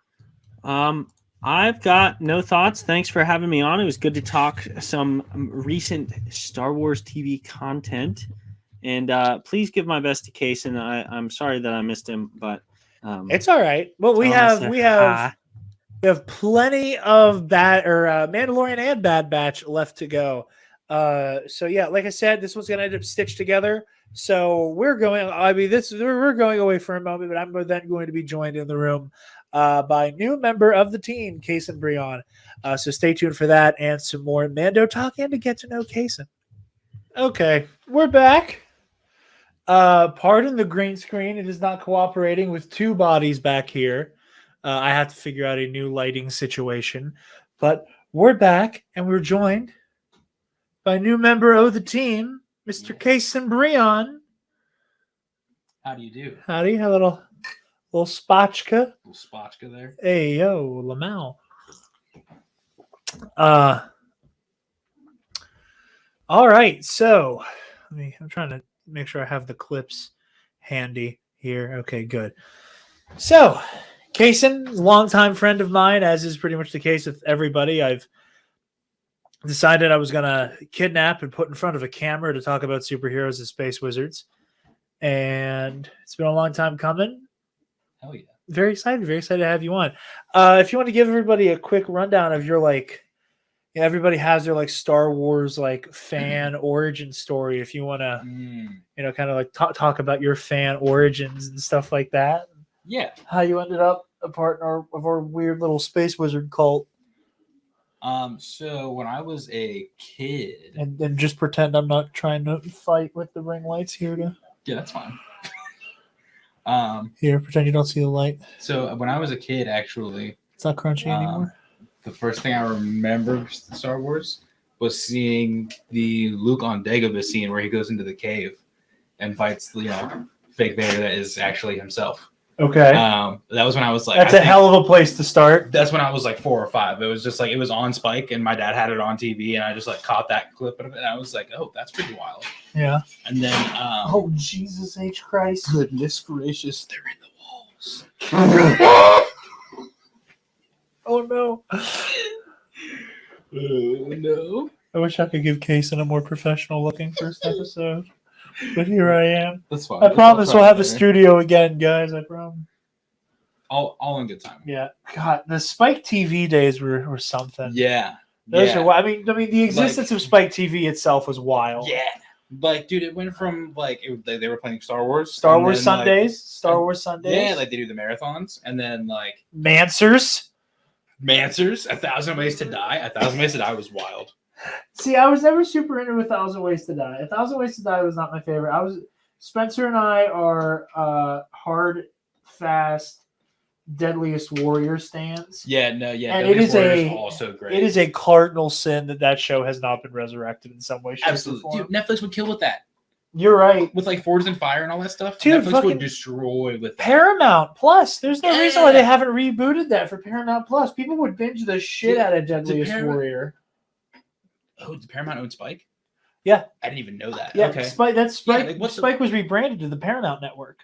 I've got no thoughts. Thanks for having me on. It was good to talk some recent Star Wars TV content. And please give my best to Kason. I'm sorry that I missed him, but it's all right. Well, we have plenty of Mandalorian and Bad Batch left to go. So yeah, like I said, this one's gonna end up stitched together. So we're going. We're going away for a moment, but I'm then going to be joined in the room by a new member of the team, Kason Breon. So stay tuned for that and some more Mando talk and to get to know Kason. Okay, we're back. Pardon the green screen; it is not cooperating with two bodies back here. I have to figure out a new lighting situation, but we're back and we're joined by a new member of the team, Mr. Kason Breon. How do you do? Howdy, a little spotchka. Little spotchka there. Hey, yo, Lamau. All right, so I'm trying to make sure I have the clips handy here. Okay, good. So, Kason, longtime friend of mine, as is pretty much the case with everybody. I've decided I was going to kidnap and put in front of a camera to talk about superheroes and space wizards. And it's been a long time coming. Hell yeah. Very excited to have you on. If you want to give everybody a quick rundown of your Yeah, everybody has their like Star Wars like fan origin story. If you want to, kind of like talk about your fan origins and stuff like that. Yeah. How you ended up a part of our weird little space wizard cult. So when I was a kid, And just pretend I'm not trying to fight with the ring lights here. yeah, that's fine. Here, pretend you don't see the light. So when I was a kid, actually, It's not crunchy anymore. the first thing I remember Star Wars was seeing the Luke on Dagobah scene where he goes into the cave and fights, fake Vader that is actually himself. Okay. That was when I was like, That's a hell of a place to start. That's when I was like 4 or 5. It was just like, it was on Spike and my dad had it on TV and I just like caught that clip of it and I was like, oh, that's pretty wild. Yeah. And then, oh, Jesus H. Christ. Goodness gracious, they're in the walls. Oh, no. Oh, no. I wish I could give Kason a more professional looking first episode. But here I am. That's fine. I promise we'll have a studio again, guys. I promise. All in good time. Yeah. God, the Spike TV days were something. Yeah. Those are. I mean, the existence of Spike TV itself was wild. Yeah. Like, dude, it went from like they were playing Star Wars. Star Wars Sundays. Yeah, like they do the marathons, and then like Mancers. 1,000 Ways to Die. 1,000 Ways to Die was wild. See, I was never super into 1,000 Ways to Die. 1,000 Ways to Die was not my favorite. Spencer and I are hard, fast, deadliest warrior stands. Yeah, no, yeah. And it is also great. It is a cardinal sin that show has not been resurrected in some way, shape, absolutely. or form. Dude, Netflix would kill with that. You're right. With like Forged in Fire and all that stuff. Dude, Netflix would destroy with that. Paramount Plus. There's no reason why they haven't rebooted that for Paramount Plus. People would binge the shit out of Deadliest Warrior. Oh, did Paramount own Spike? Yeah. I didn't even know that. Yeah, okay. Spike. Yeah, like, Spike was rebranded to the Paramount Network.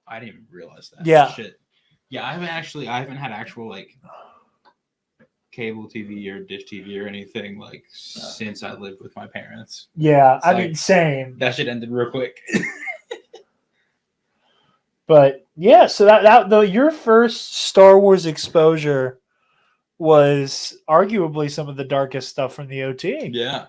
I didn't even realize that. Yeah. Shit. Yeah, I haven't had actual like cable TV or dish TV or anything like since I lived with my parents. Yeah, It's I like, mean, same. That shit ended real quick. But yeah, so that though your first Star Wars exposure was arguably some of the darkest stuff from the OT. Yeah.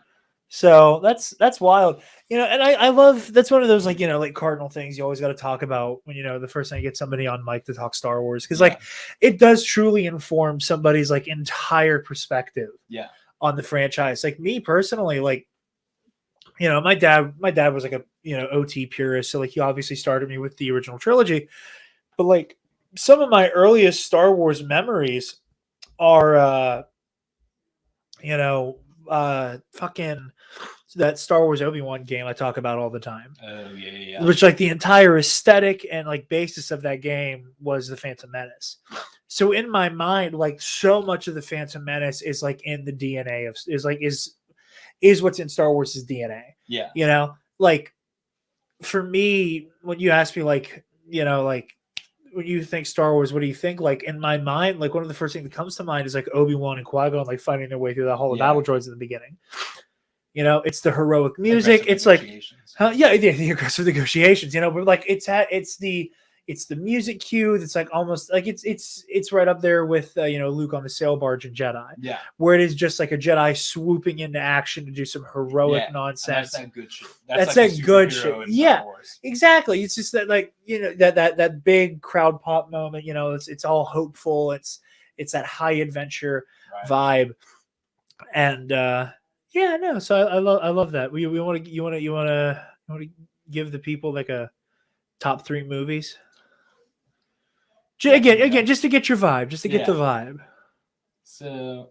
So that's wild. And I love that's one of those like cardinal things you always got to talk about when the first time you get somebody on mic to talk Star Wars because it does truly inform somebody's like entire perspective on the franchise. Like me personally, like my dad was like a OT purist, so like he obviously started me with the original trilogy, but like some of my earliest Star Wars memories are fucking that Star Wars Obi-Wan game I talk about all the time. Oh yeah. Which like the entire aesthetic and like basis of that game was the Phantom Menace. So in my mind, like so much of the Phantom Menace is like in the DNA of is what's in Star Wars' DNA. Yeah. Like for me, when you ask me like when you think Star Wars, what do you think? Like in my mind, like one of the first things that comes to mind is like Obi-Wan and Qui-Gon like fighting their way through that hall of battle droids in the beginning. It's the heroic music. It's like, the aggressive negotiations. But like it's the music cue that's like almost like it's right up there with Luke on the sail barge in Jedi. Yeah, where it is just like a Jedi swooping into action to do some heroic nonsense. That's that good shit. That's like that good shit. Yeah, exactly. It's just that like that big crowd pop moment. It's all hopeful. It's that high adventure vibe, and So I love that. You want to give the people like a top 3 movies. Again, just to get your vibe, just to get the vibe. So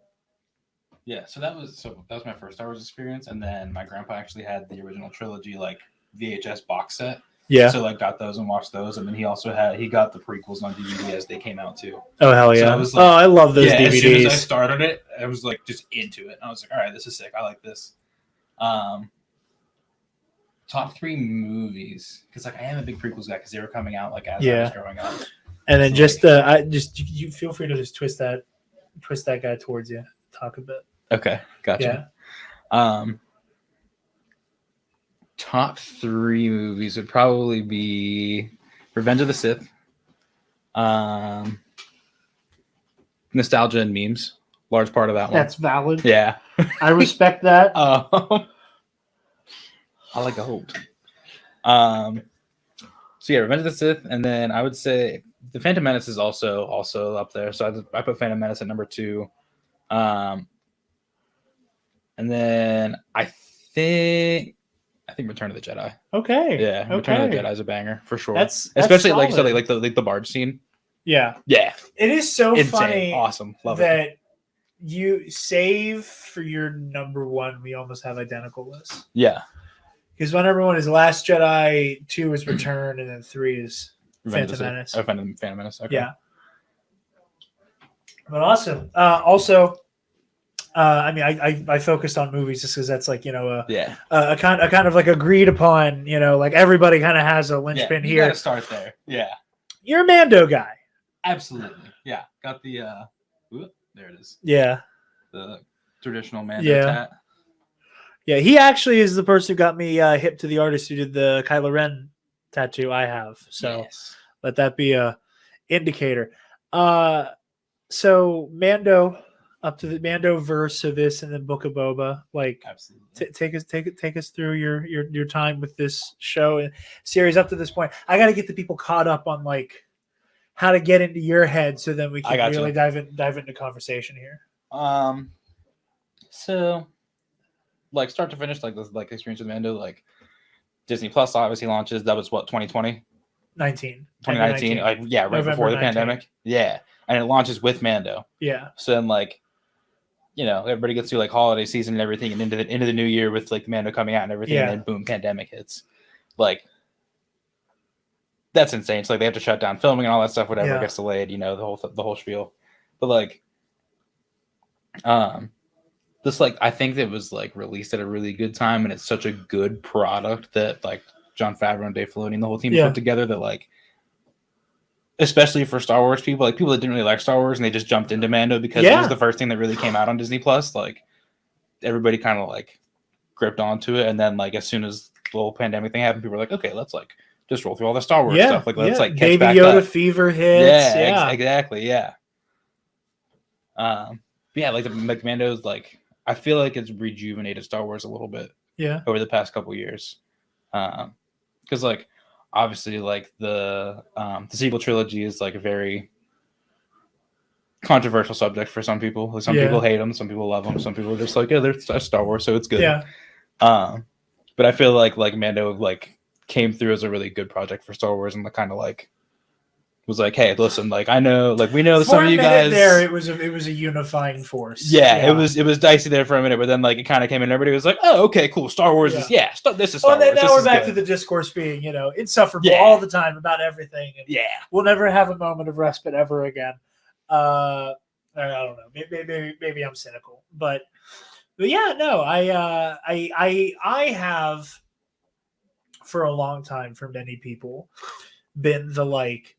that was my first Star Wars experience, and then my grandpa actually had the original trilogy like VHS box set. Yeah. So like got those and watched those, and then he also got the prequels on DVD as they came out too. Oh hell yeah! So I was like, I love those DVDs. As soon as I started it, I was like just into it. I was like, all right, this is sick. I like this. Top 3 movies, because like I am a big prequels guy because they were coming out like as I was growing up. And then you feel free to just twist that guy towards you. Talk a bit. Okay, gotcha. Yeah. Top 3 movies would probably be Revenge of the Sith, Nostalgia and Memes, large part of that one. That's valid. Yeah. I respect that. I like to hope. So yeah, Revenge of the Sith, and then I would say the Phantom Menace is also up there. So I put Phantom Menace at number 2. And then I think Return of the Jedi. Okay. Yeah, Okay. Return of the Jedi is a banger for sure. That's especially like you said, solid. like the barge scene. Yeah. Yeah, It is so insane, funny awesome, love it. that you save for your number 1. We almost have identical lists. Yeah, Because my number 1 is Last Jedi, 2 is Return, and then 3 is Revenge of Phantom the Menace. Sith. Oh, Phantom Menace. Okay. Yeah. But awesome. Also, I mean, I focused on movies just because that's like, you know, a kind of like agreed upon, you know, like everybody kind of has a linchpin you here. gotta start there. Yeah, You're a Mando guy. absolutely. Yeah, got the there it is. Yeah. The traditional Mando Yeah. tat. Yeah, he actually is the person who got me hip to the artist who did the Kylo Ren tattoo I have. So Yes. let that be a indicator. So Mando, up to the Mando verse of this, and then Book of Boba. Like, Absolutely. take us through your time with this show and series up to this point. I got to get the people caught up on like how to get into your head, so then we I can gotcha. really dive into conversation here. So like start to finish, like this like experience with Mando, like Disney Plus obviously launches. That was what 2020, 2019. Like yeah, right November before the 19. pandemic. Yeah, and it launches with Mando. Yeah. So then like, you know, everybody gets through like holiday season and everything, and into the new year with like Mando coming out and everything, Yeah. and then boom, pandemic hits. Like that's insane. So like they have to shut down filming and all that stuff. Whatever Yeah. gets delayed, you know, the whole spiel. But like, this like I think it was like released at a really good time, and it's such a good product that like Jon Favreau and Dave Filoni and the whole team put together, that like, especially for Star Wars people, like people that didn't really like Star Wars and they just jumped into Mando because it was the first thing that really came out on Disney Plus. Like everybody kind of like gripped onto it, and then like as soon as the whole pandemic thing happened, people were like, okay, let's like just roll through all the Star Wars stuff. Like let's like catch Baby back Yoda up. fever hits. Exactly. Yeah. Yeah, like the Mando's like I feel like it's rejuvenated Star Wars a little bit. Yeah. Over the past couple years, because like obviously like the sequel trilogy is like a very controversial subject for some people. Like some people hate them, some people love them, some people are just like, yeah, they're Star Wars, so it's good. Yeah. But I feel like Mando like came through as a really good project for Star Wars, and the kind of like was like, hey, listen, like I know, like we know some of you guys. There, it was a unifying force. Yeah, it was dicey there for a minute, but then like it kind of came in, and everybody was like, oh, okay, cool. Star Wars is this is Star Wars. Now we're back to the discourse being, you know, insufferable all the time about everything. And we'll never have a moment of respite ever again. I don't know. Maybe I'm cynical, but yeah, no, I have for a long time, for many people, been the like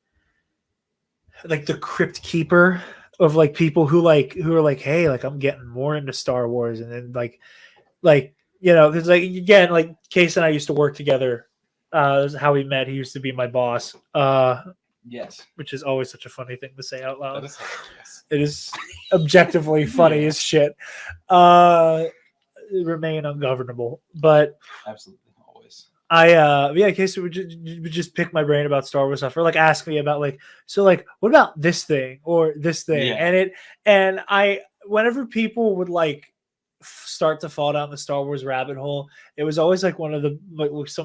the crypt keeper of like people who are like, hey, like I'm getting more into Star Wars, and then like you know, because like again, like Kason and I used to work together. This is how we met. He used to be my boss. Yes, which is always such a funny thing to say out loud. Yes. It is objectively funny as shit. Remain ungovernable, but absolutely always. Kason would just pick my brain about Star Wars stuff, or like ask me about like, so like what about this thing or this thing, and I whenever people would like start to fall down the Star Wars rabbit hole, it was always like some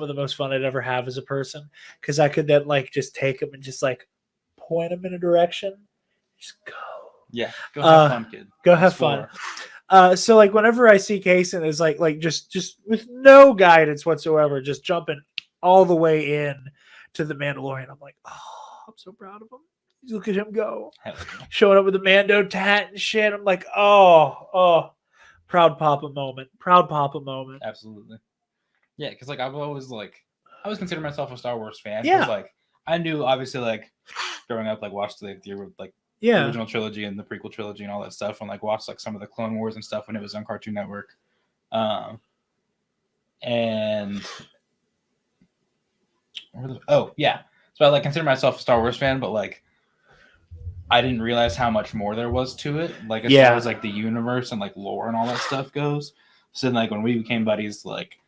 of the most fun I'd ever have as a person, because I could then like just take them and just like point them in a direction, just go. Yeah, go have fun, kid. Go have fun. So like whenever I see Kason is like just with no guidance whatsoever, just jumping all the way in to the Mandalorian, I'm like, oh, I'm so proud of him. Look at him go, showing up with the Mando tat and shit. I'm like, oh, proud papa moment. Absolutely. Yeah, because like I always consider myself a Star Wars fan. Yeah. Like I knew obviously like growing up, like watched the original trilogy and the prequel trilogy and all that stuff, and like watched like some of the Clone Wars and stuff when it was on Cartoon Network. And so I like consider myself a Star Wars fan, but like I didn't realize how much more there was to it, like as Yeah. far as like the universe and like lore and all that stuff goes. So then, like when we became buddies, like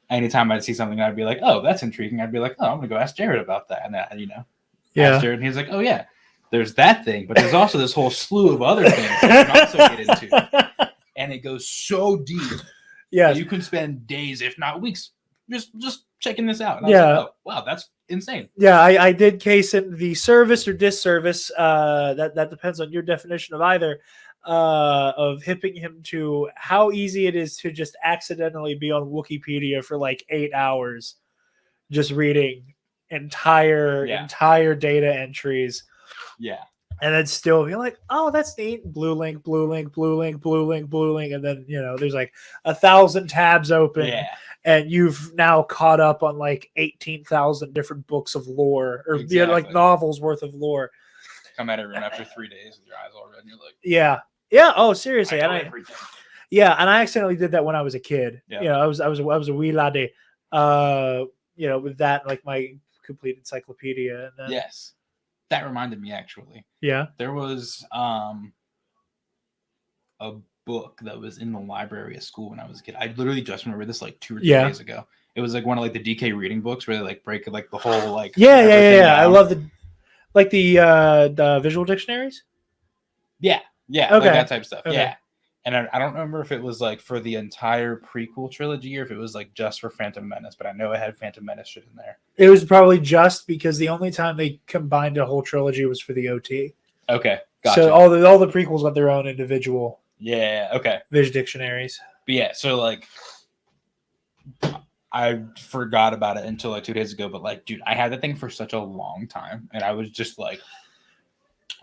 anytime I'd see something, I'd be like, "Oh, that's intriguing." I'd be like, "Oh, I'm gonna go ask Jared about that," and that, ask Jared, and he's like, "Oh yeah, there's that thing, but there's also this whole slew of other things that you can also get into, and it goes so deep. Yeah, You can spend days, if not weeks, just checking this out." And I Yeah. was like, "Oh, wow, that's insane." Yeah, I did Kason the service or disservice. That depends on your definition of either. Of hipping him to how easy it is to just accidentally be on Wikipedia for like 8 hours, just reading entire data entries, Yeah, and then still be like, oh, that's neat. Blue link, blue link, blue link, blue link, blue link, and then there's like 1,000 tabs open. yeah. And you've now caught up on like 18,000 different books of lore, or like Exactly. novels worth of lore. Come at it after 3 days with your eyes all red, and you're like, Yeah. Oh, seriously. I know everything. And I accidentally did that when I was a kid. Yeah. I was a wee laddie. With that, like my complete encyclopedia. And then, Yes, that reminded me actually. Yeah. There was a book that was in the library at school when I was a kid. I literally just remember this like 2 or 3 days ago. It was like one of like the DK reading books where they like break like the whole like Yeah. down. I love the visual dictionaries. Yeah, Okay. like that type of stuff. Okay. Yeah, and I don't remember if it was like for the entire prequel trilogy or if it was like just for Phantom Menace, but I know it had Phantom Menace shit in there. It was probably just because the only time they combined a whole trilogy was for the OT. Okay, gotcha. So all the prequels got their own individual. Yeah. Okay. Vision dictionaries. But yeah, so like I forgot about it until like 2 days ago. But like, dude, I had that thing for such a long time, and I was just like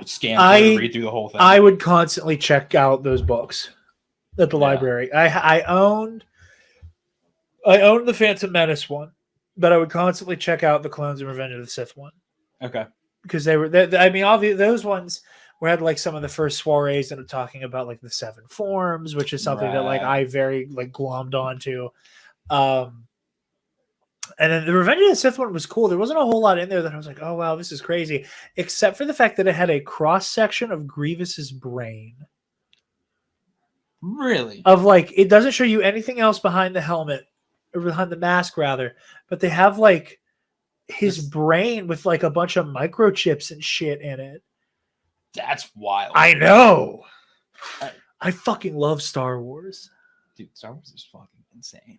scan through, read through the whole thing. I would constantly check out those books at the library. I owned the Phantom Menace one, but I would constantly check out the Clones and Revenge of the Sith one. Okay. Because they were, obviously those ones were had like some of the first soirees that are talking about like the 7 forms, which is something that like I very like glommed onto. And then the Revenge of the Sith one was cool. There wasn't a whole lot in there that I was like, oh wow, this is crazy, except for the fact that it had a cross section of Grievous's brain. Really? Of like, it doesn't show you anything else behind the helmet or behind the mask rather, but they have like his brain with like a bunch of microchips and shit in it. That's wild. I know. I fucking love Star Wars. Dude, Star Wars is fucking insane.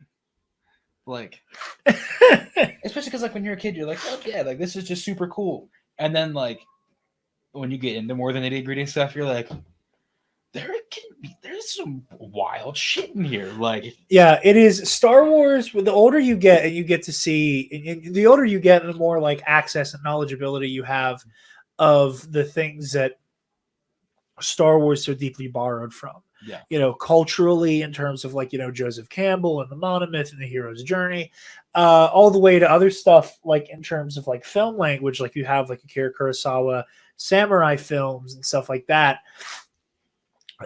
Like, especially because like when you're a kid, you're like, oh yeah, like this is just super cool. And then like when you get into more than nitty-gritty stuff, you're like, there's some wild shit in here. Like, yeah, it is Star Wars. The older you get, and you get to see, and the older you get, and the more like access and knowledgeability you have of the things that Star Wars so deeply borrowed from. Yeah. Culturally, in terms of like, Joseph Campbell and the Monomyth and the hero's journey, all the way to other stuff, like in terms of like film language, like you have like Akira Kurosawa samurai films and stuff like that.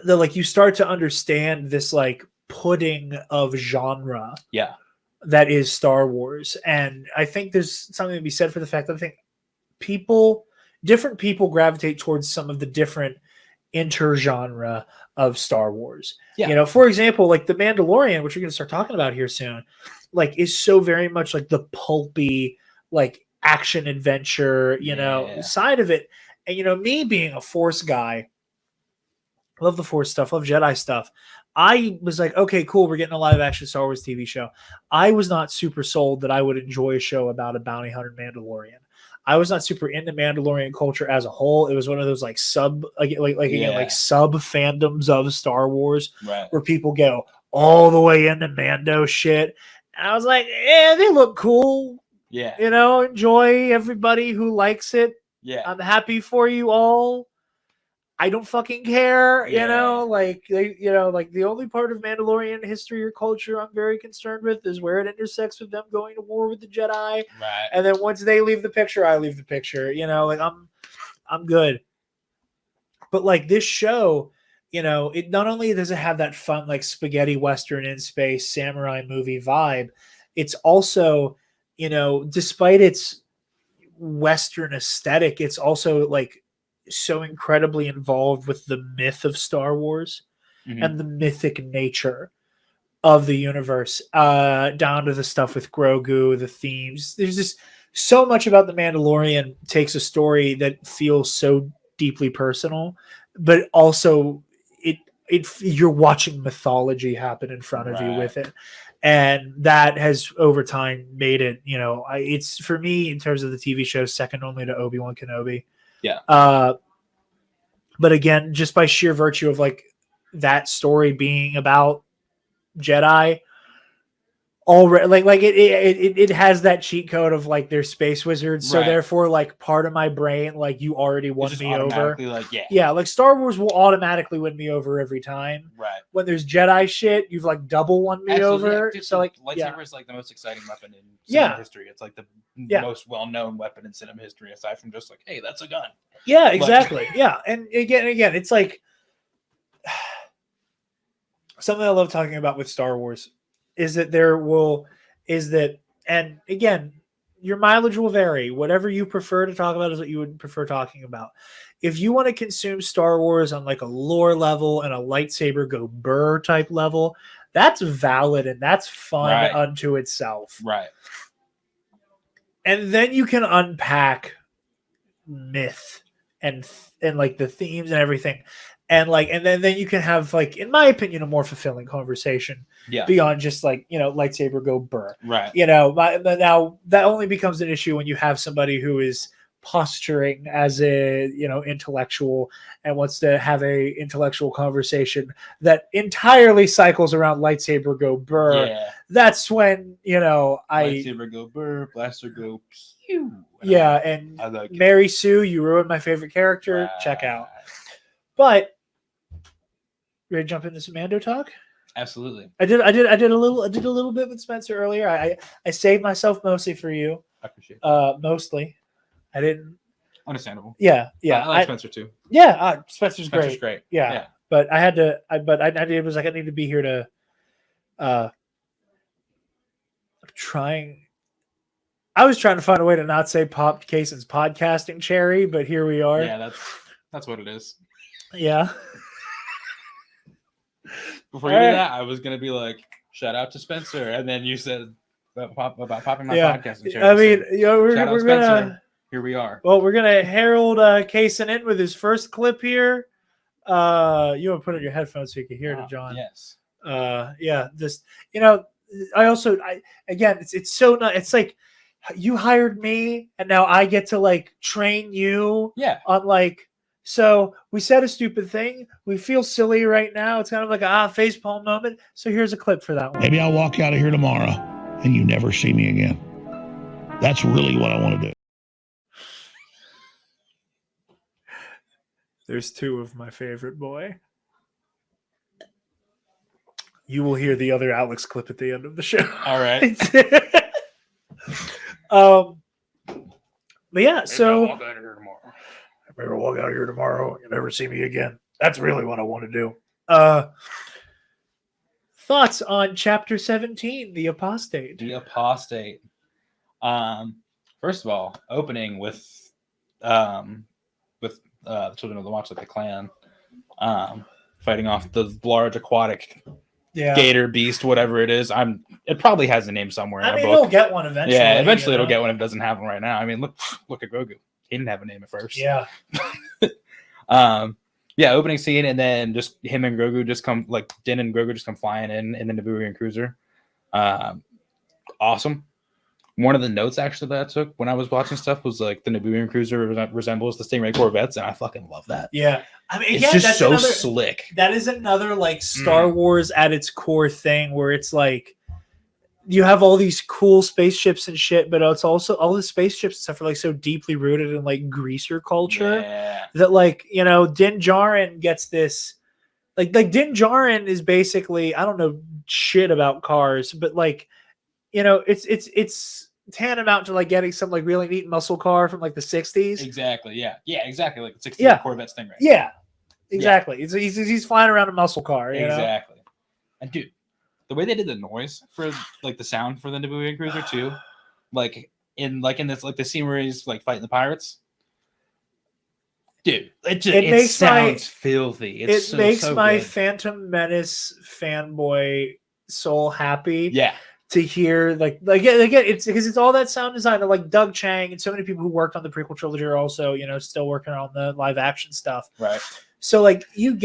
That like you start to understand this like pudding of genre. Yeah. That is Star Wars. And I think there's something to be said for the fact that I think different people gravitate towards some of the different intergenre of Star Wars. Yeah. For example, like The Mandalorian, which we're going to start talking about here soon, like is so very much like the pulpy, like action adventure, side of it. And me being a Force guy, love the Force stuff, love Jedi stuff. I was like, okay, cool, we're getting a live action Star Wars TV show. I was not super sold that I would enjoy a show about a bounty hunter Mandalorian. I was not super into Mandalorian culture as a whole. It was one of those like sub fandoms of Star Wars, right, where people go all the way into Mando shit. And I was like, yeah, they look cool. Yeah. Enjoy everybody who likes it. Yeah. I'm happy for you all. I don't fucking care, like the only part of Mandalorian history or culture I'm very concerned with is where it intersects with them going to war with the Jedi. Right. And then once they leave the picture, I leave the picture, like I'm good. But like this show, it not only does it have that fun, like spaghetti Western in space samurai movie vibe, it's also, despite its Western aesthetic, it's also like so incredibly involved with the myth of Star Wars and the mythic nature of the universe, down to the stuff with Grogu, the themes. There's just so much about the Mandalorian takes a story that feels so deeply personal, but also you're watching mythology happen in front of you with it. And that has over time made it, it's for me in terms of the TV show, second only to Obi-Wan Kenobi. Yeah. But again, just by sheer virtue of like that story being about Jedi, already like it has that cheat code of like they're space wizards, so therefore like part of my brain like you already won me over. Like like Star Wars will automatically win me over every time. Right. When there's Jedi shit, you've like double won me over. Dude, so like lightsaber is like the most exciting weapon in cinema history. It's like the most well-known weapon in cinema history, aside from just like, hey, that's a gun. Yeah, exactly. And again, it's like something I love talking about with Star Wars is that and again, your mileage will vary. Whatever you prefer to talk about is what you would prefer talking about. If you want to consume Star Wars on like a lore level and a lightsaber go burr type level, that's valid and that's fun unto itself. Right. And then you can unpack myth and like the themes and everything. And then you can have, like, in my opinion, a more fulfilling conversation beyond just like, lightsaber go burr. Right. Now that only becomes an issue when you have somebody who is posturing as a, intellectual and wants to have a intellectual conversation that entirely cycles around lightsaber go burr. Yeah. That's when, lightsaber go burr, blaster go pew. And like Mary Sue, you ruined my favorite character. Right. Check out. But ready to jump into some Mando talk? Absolutely. I did a little bit with Spencer earlier. I saved myself mostly for you. I appreciate it. Mostly. I didn't. Understandable. Yeah. I like Spencer too. Yeah, Spencer's great. Yeah. But I had to. I was like, I need to be here to. I was trying to find a way to not say popped Kason's podcasting cherry, but here we are. Yeah, that's what it is. Yeah. Before you did that, I was gonna be like, "Shout out to Spencer," and then you said about popping my podcasting cherry. I mean, we're Spencer. gonna. Here we are. Well, we're gonna herald Kason in with his first clip here. You want to put on your headphones so you can hear it, John. Yes. This. Again, it's so not. It's like you hired me, and now I get to like train you. Yeah. On like. So we said a stupid thing. We feel silly right now. It's kind of like a facepalm moment. So here's a clip for that one. Maybe I'll walk out of here tomorrow and you never see me again. That's really what I want to do. There's two of my favorite, boy. You will hear the other Alex clip at the end of the show. All right. But yeah, so. Maybe I'll walk out of here tomorrow. and you never see me again. That's really what I want to do. Thoughts on chapter 17, the Apostate? The Apostate. First of all, opening with the Children of the Watch, like the clan, fighting off the large aquatic gator beast, whatever it is. It probably has a name somewhere. I mean, it'll get one eventually. Yeah, eventually it'll get one if it doesn't have one right now. I mean, look at Grogu. He didn't have a name at first. Yeah. Opening scene, and then just him and Grogu just come, like Din and Grogu just come flying in the Nabooian cruiser. Awesome. One of the notes actually that I took when I was watching stuff was like the Nabooian cruiser resembles the Stingray Corvettes, and I fucking love that. Yeah. I mean, it's just so slick. That is another like Star Wars at its core thing where it's like you have all these cool spaceships and shit, but it's also all the spaceships and stuff are like so deeply rooted in like greaser culture that like, Din Djarin gets this like Din Djarin is basically, I don't know shit about cars, but like, it's tantamount to like getting some like really neat muscle car from like the 60s. Exactly. Yeah. Exactly. Like the 60s Corvette Stingray. Yeah. Exactly. Yeah. He's flying around a muscle car. Exactly. And dude, the way they did the noise for like the sound for the Nabooian cruiser too, like in this like the scene where he's like fighting the pirates, Dude, it makes sounds filthy. It's it makes so my good. Phantom Menace fanboy soul happy. Yeah. To hear like again, it's because it's all that sound design of like Doug Chang and so many people who worked on the prequel trilogy are also still working on the live action stuff. Right. So like hearing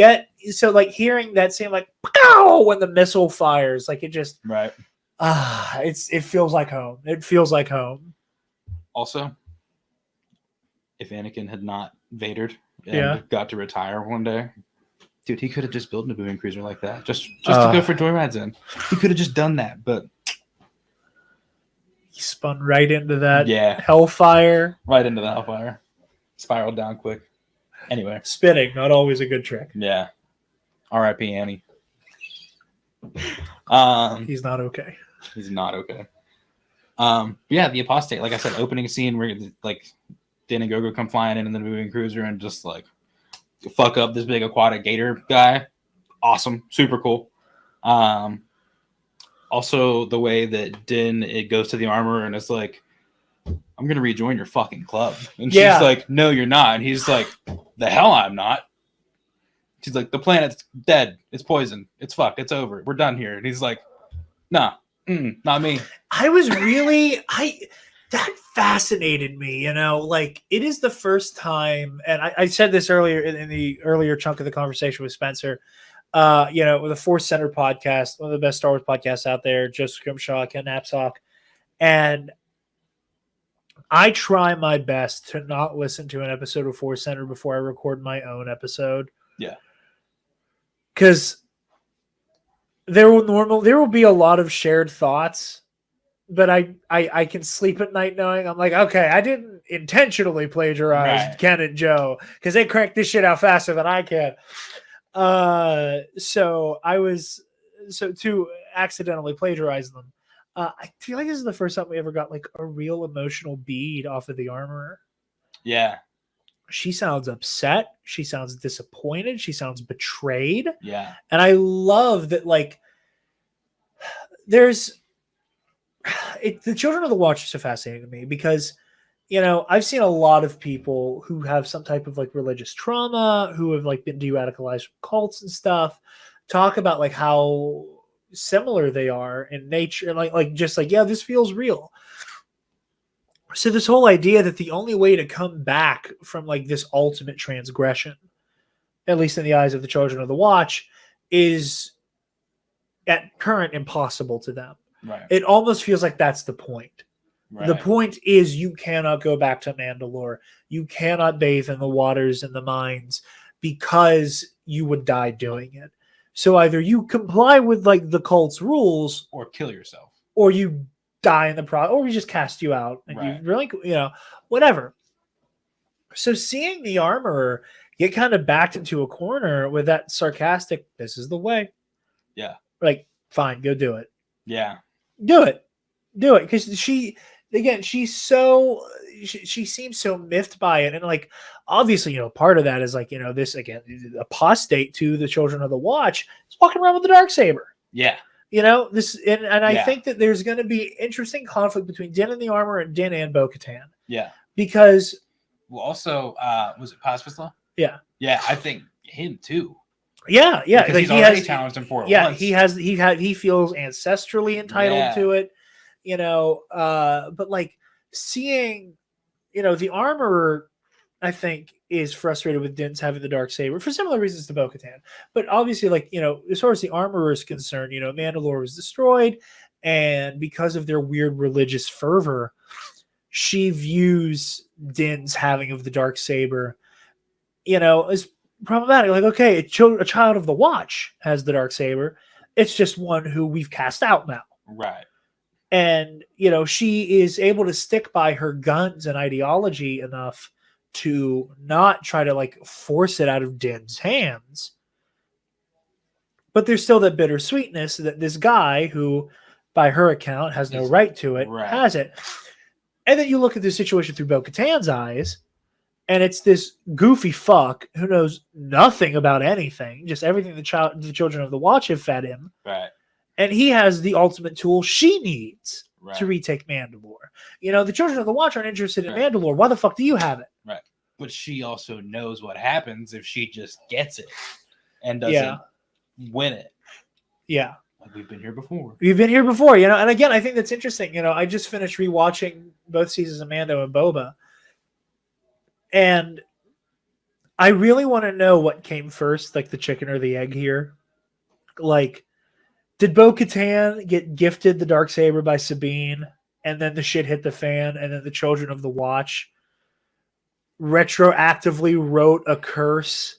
that same like pow when the missile fires, like it just right. It feels like home. It feels like home. Also, if Anakin had not Vadered and got to retire one day, dude, he could have just built a Nabooian cruiser like that, just to go for joyrides in. He could have just done that, but he spun right into that hellfire. Right into the hellfire. Spiraled down quick. Anyway. Spinning, not always a good trick. Yeah. R.I.P. Annie. He's not okay. He's not okay. Yeah, the Apostate, like I said, opening scene where like Din and Gogo come flying in the moving cruiser and just like fuck up this big aquatic gator guy. Awesome. Super cool. Also, the way that Din it goes to the armor and it's like, I'm gonna rejoin your fucking club, and she's like, no, you're not, and he's like, the hell I'm not. She's like, the planet's dead, it's poison, it's fucked, it's over, we're done here, and he's like, nah, not me. That fascinated me, like it is the first time, and I said this earlier in the earlier chunk of the conversation with Spencer. With the Force Center podcast, one of the best Star Wars podcasts out there, Joseph Grimshaw, Ken Knapsack. And I try my best to not listen to an episode of Force Center before I record my own episode. Yeah. Because there will be a lot of shared thoughts, but I can sleep at night knowing I'm like, okay, I didn't intentionally plagiarize Ken and Joe because they cranked this shit out faster than I can. So to accidentally plagiarize them. I feel like this is the first time we ever got like a real emotional bead off of the armorer. Yeah. She sounds upset. She sounds disappointed. She sounds betrayed. Yeah. And I love that, like, the Children of the Watch is so fascinating to me because, I've seen a lot of people who have some type of like religious trauma, who have like been de-radicalized from cults and stuff, talk about like how similar they are in nature, and this feels real. So this whole idea that the only way to come back from like this ultimate transgression, at least in the eyes of the Children of the Watch, is at current impossible to them. Right. It almost feels like that's the point. Right. The point is you cannot go back to Mandalore. You cannot bathe in the waters and the mines because you would die doing it. So either you comply with like the cult's rules, or kill yourself, or you die in the process, or we just cast you out and you really, whatever. So seeing the armorer get kind of backed into a corner with that sarcastic, "This is the way." Yeah. Like, fine, go do it. Yeah. Do it. Because she seems so miffed by it. And like, obviously, part of that is like, this again, apostate to the Children of the Watch is walking around with the Darksaber. Yeah. This, and I think that there's going to be interesting conflict between Din and the Armor and Din and Bo-Katan. Yeah. Because. Well, also, was it Paz Vizsla? Yeah. Yeah. I think him too. Yeah. Because like, he's already challenged him for it. Yeah. Once. He feels ancestrally entitled to it. But like seeing, the Armorer, I think, is frustrated with Din's having the Darksaber for similar reasons to Bo-Katan. But obviously, like, as far as the Armorer is concerned, Mandalore was destroyed, and because of their weird religious fervor, she views Din's having of the Darksaber, as problematic. Like, okay, a child of the Watch has the Darksaber. It's just one who we've cast out now. Right. And, she is able to stick by her guns and ideology enough to not try to, like, force it out of Din's hands. But there's still that bittersweetness that this guy who, by her account, has no right to it, has it. And then you look at the situation through Bo-Katan's eyes, and it's this goofy fuck who knows nothing about anything, just everything the Children of the Watch have fed him. Right. And he has the ultimate tool she needs to retake Mandalore. The Children of the Watch aren't interested in Mandalore. Why the fuck do you have it? Right. but she also knows what happens if she just gets it and doesn't win it. Yeah. Like, we've been here before. You've been here before, you know, and again, I think that's interesting. You know, I just finished rewatching both seasons of Mando and Boba, and I really want to know what came first, like the chicken or the egg here. Like, did Bo-Katan get gifted the Darksaber by Sabine, and then the shit hit the fan, and then the Children of the Watch retroactively wrote a curse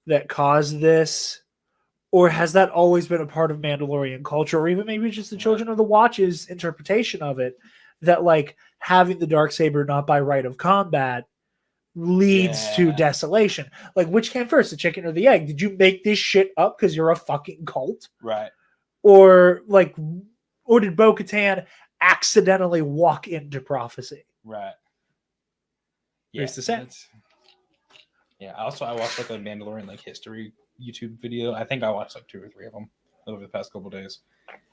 that caused this? Or has that always been a part of Mandalorian culture, or even maybe just the Children of the Watch's interpretation of it, that like having the Darksaber not by right of combat leads to desolation? Like, which came first, the chicken or the egg? Did you make this shit up because you're a fucking cult? Right. Or did Bo-Katan accidentally walk into prophecy? Right. Who's to say? Yeah. I watched like a Mandalorian like history YouTube video. I think I watched like 2 or 3 of them over the past couple of days,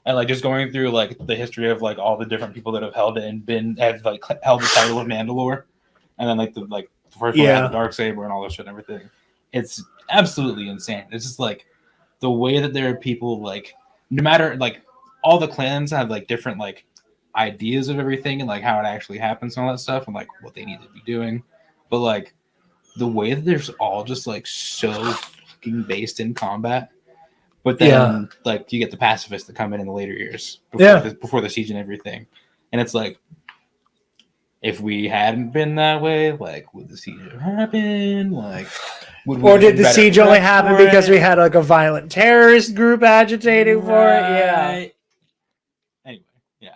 and like just going through like the history of like all the different people that have held it and have like held the title of Mandalore, and then like the first one had the Darksaber and all this shit and everything. It's absolutely insane. It's just like the way that there are people like, no matter like all the clans have like different like ideas of everything and like how it actually happens and all that stuff and like what they need to be doing, but like the way that there's all just like so fucking based in combat. But then like you get the pacifists that come in the later years before the siege and everything, and it's like, if we hadn't been that way, like, would the siege have happened? Like, or did the siege only happen because we had like a violent terrorist group agitating for it? Yeah. Anyway, yeah.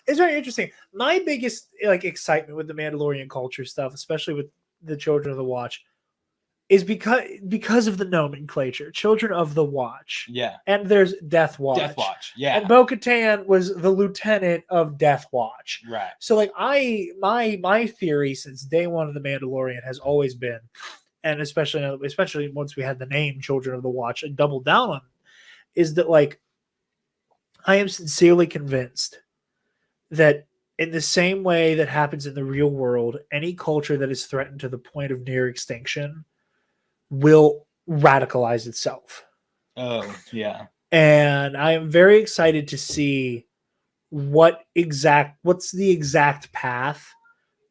It's very interesting. My biggest like excitement with the Mandalorian culture stuff, especially with the Children of the Watch, is because of the nomenclature. Children of the Watch. Yeah. And there's Death Watch. Death Watch. Yeah. And Bo-Katan was the lieutenant of Death Watch. Right. So like my theory since day one of the Mandalorian has always been, and especially once we had the name Children of the Watch and doubled down on, is that like I am sincerely convinced that in the same way that happens in the real world, any culture that is threatened to the point of near extinction will radicalize itself. Oh, yeah. And I am very excited to see what's the exact path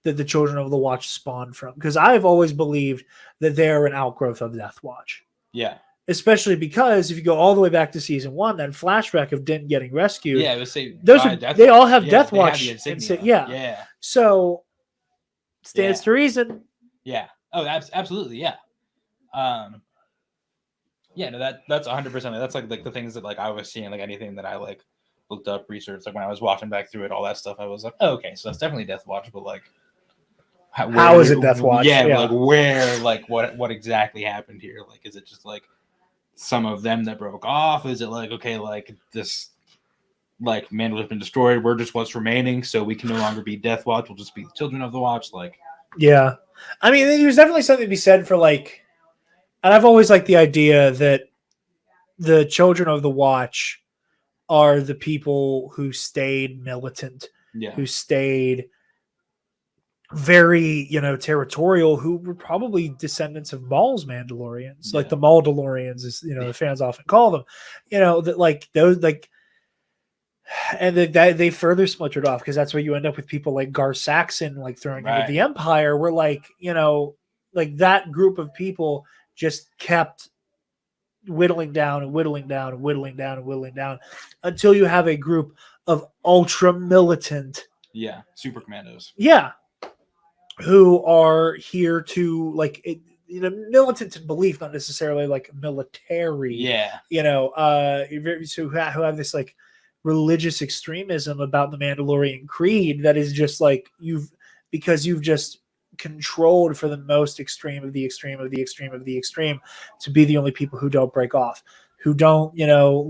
that the Children of the Watch spawned from. Because I've always believed that they're an outgrowth of Death Watch. Yeah. Especially because if you go all the way back to season 1, that flashback of Din getting rescued. Yeah, it was say they all have Death Watch. Yeah. So stands to reason. Yeah. Oh, absolutely. Yeah. Yeah, no, that's 100%. That's like the things that like I was seeing, like anything that I like looked up, researched, like when I was watching back through it, all that stuff, I was like, oh, okay, so that's definitely Death Watch, but like how is it Death Watch? Yeah, like where, like what exactly happened here? Like, is it just like some of them that broke off? Is it like, okay, like this, like Mandalore has been destroyed, we're just what's remaining, so we can no longer be Death Watch, we'll just be the Children of the Watch? Like, yeah, I mean, there's definitely something to be said for like, and I've always liked the idea that the Children of the Watch are the people who stayed militant, who stayed very, territorial, who were probably descendants of Maul's Mandalorians, like the Mauldalorians, as the fans often call them. That like those like, and they further splintered off because that's where you end up with people like Gar Saxon like throwing into the Empire, where like like that group of people just kept whittling down and whittling down and whittling down and whittling down until you have a group of ultra militant super commandos who are here to like militant in belief, not necessarily like military who have this like religious extremism about the Mandalorian creed that is just like you've just controlled for the most extreme of the extreme of the extreme of the extreme to be the only people who don't break off, who don't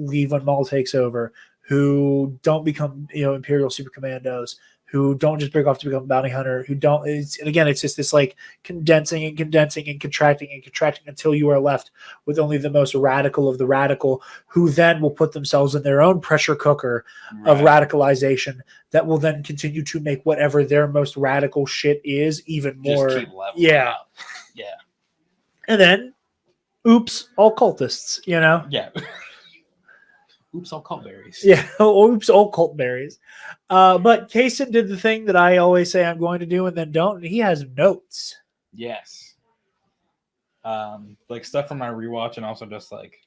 leave when Maul takes over, who don't become Imperial super commandos, who don't just break off to become a bounty hunter, who don't. It's just this like condensing and condensing and contracting until you are left with only the most radical of the radical, who then will put themselves in their own pressure cooker of radicalization that will then continue to make whatever their most radical shit is even more. Just keep leveling up. Yeah. And then, oops, all cultists, you know? Yeah. Oops, all cult berries. Yeah, oops, all cult berries. But Kason did the thing that I always say I'm going to do and then don't, and he has notes. Yes. Like stuff from my rewatch and also just like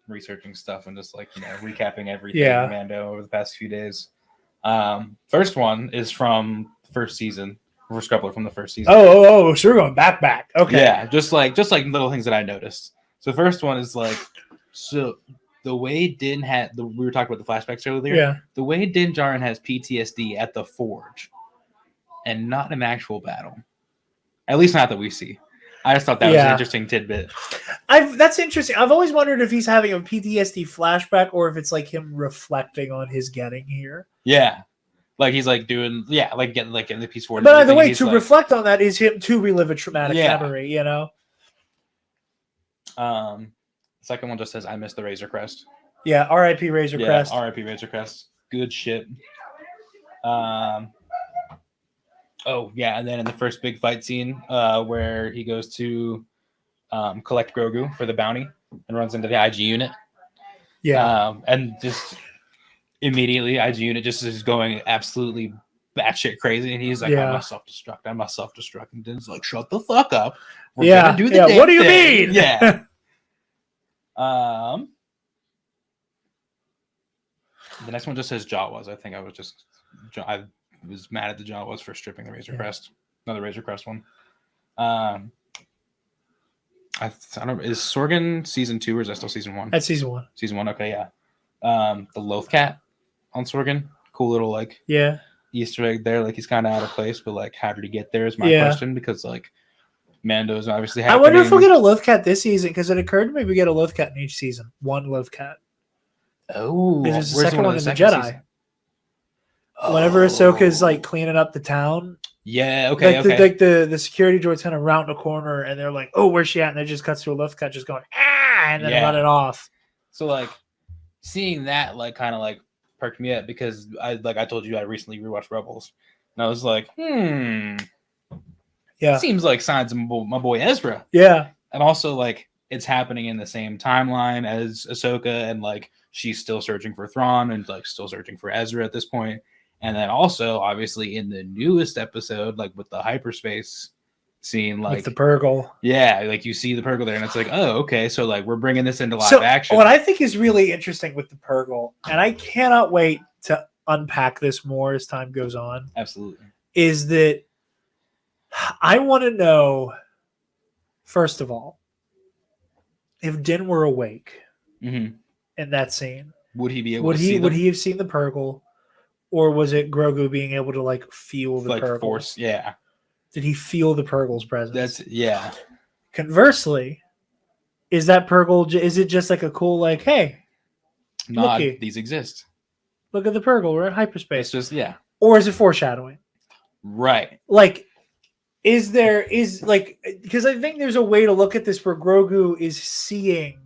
researching stuff and just like, recapping everything Mando over the past few days. First one is from first couple from the first season. Oh, so we're going back. Okay. Yeah, just like little things that I noticed. So the first one is like, so the way Din we were talking about the flashbacks earlier. Yeah. The way Din Djarin has PTSD at the Forge and not in actual battle. At least not that we see. I just thought that was an interesting tidbit. That's interesting. I've always wondered if he's having a PTSD flashback or if it's like him reflecting on his getting here. Yeah. Like he's like doing, like getting like in the Peace Forge. But either way, to reflect on that is him to relive a traumatic memory, Second one just says, I miss the Razor Crest. Yeah, R.I.P. Razor Crest. R.I.P. Razor Crest. Good shit. And then in the first big fight scene, where he goes to collect Grogu for the bounty and runs into the IG unit. Yeah. And just immediately, IG unit just is going absolutely batshit crazy, and he's like, "I must self-destruct." And Din's like, "Shut the fuck up. We're gonna do the damn what do you thing." mean? Yeah. The next one just says Jawas. I think I was mad at the Jawas for stripping the Razor Crest. Another Razor Crest one. I don't know. Is Sorgan season 2 or is that still season 1? That's season 1. Season 1. Okay, yeah. The Loth Cat on Sorgan. Cool little like Easter egg there. Like he's kind of out of place, but like, how did he get there? Is my question, because like Mando's obviously happening. I wonder if we'll get a Loth Cat this season, because it occurred to me we get a Loth Cat in each season. One Loth Cat. Oh, there's the second one in the Jedi. Season? Whenever Ahsoka's like cleaning up the town. Yeah, okay, like the security droid's kind of round a corner, and they're like, "Oh, where's she at?" And it just cuts to a Loth Cat just going, and then running off. So like seeing that like kind of like perked me up, because I told you I recently rewatched Rebels, and I was like, seems like signs of my boy Ezra. Yeah, and also like it's happening in the same timeline as Ahsoka, and like she's still searching for Thrawn and like still searching for Ezra at this point. And then also, obviously, in the newest episode, like with the hyperspace scene, like with the Purgle. Yeah, like you see the Purgle there, and it's like, oh, okay, so like we're bringing this into live action. What I think is really interesting with the Purgle, and I cannot wait to unpack this more as time goes on. Absolutely. Is that I want to know, first of all, if Din were awake in that scene, would he be able to see them? Would he have seen the Purgle? Or was it Grogu being able to like feel the Purgle? Force, yeah. Did he feel the Purgle's presence? Conversely, is that Purgle? Is it just like a cool like, hey, looky, these exist. Look at the Purgle. We're in hyperspace. It's just Or is it foreshadowing? Right. Like, because I think there's a way to look at this where Grogu is seeing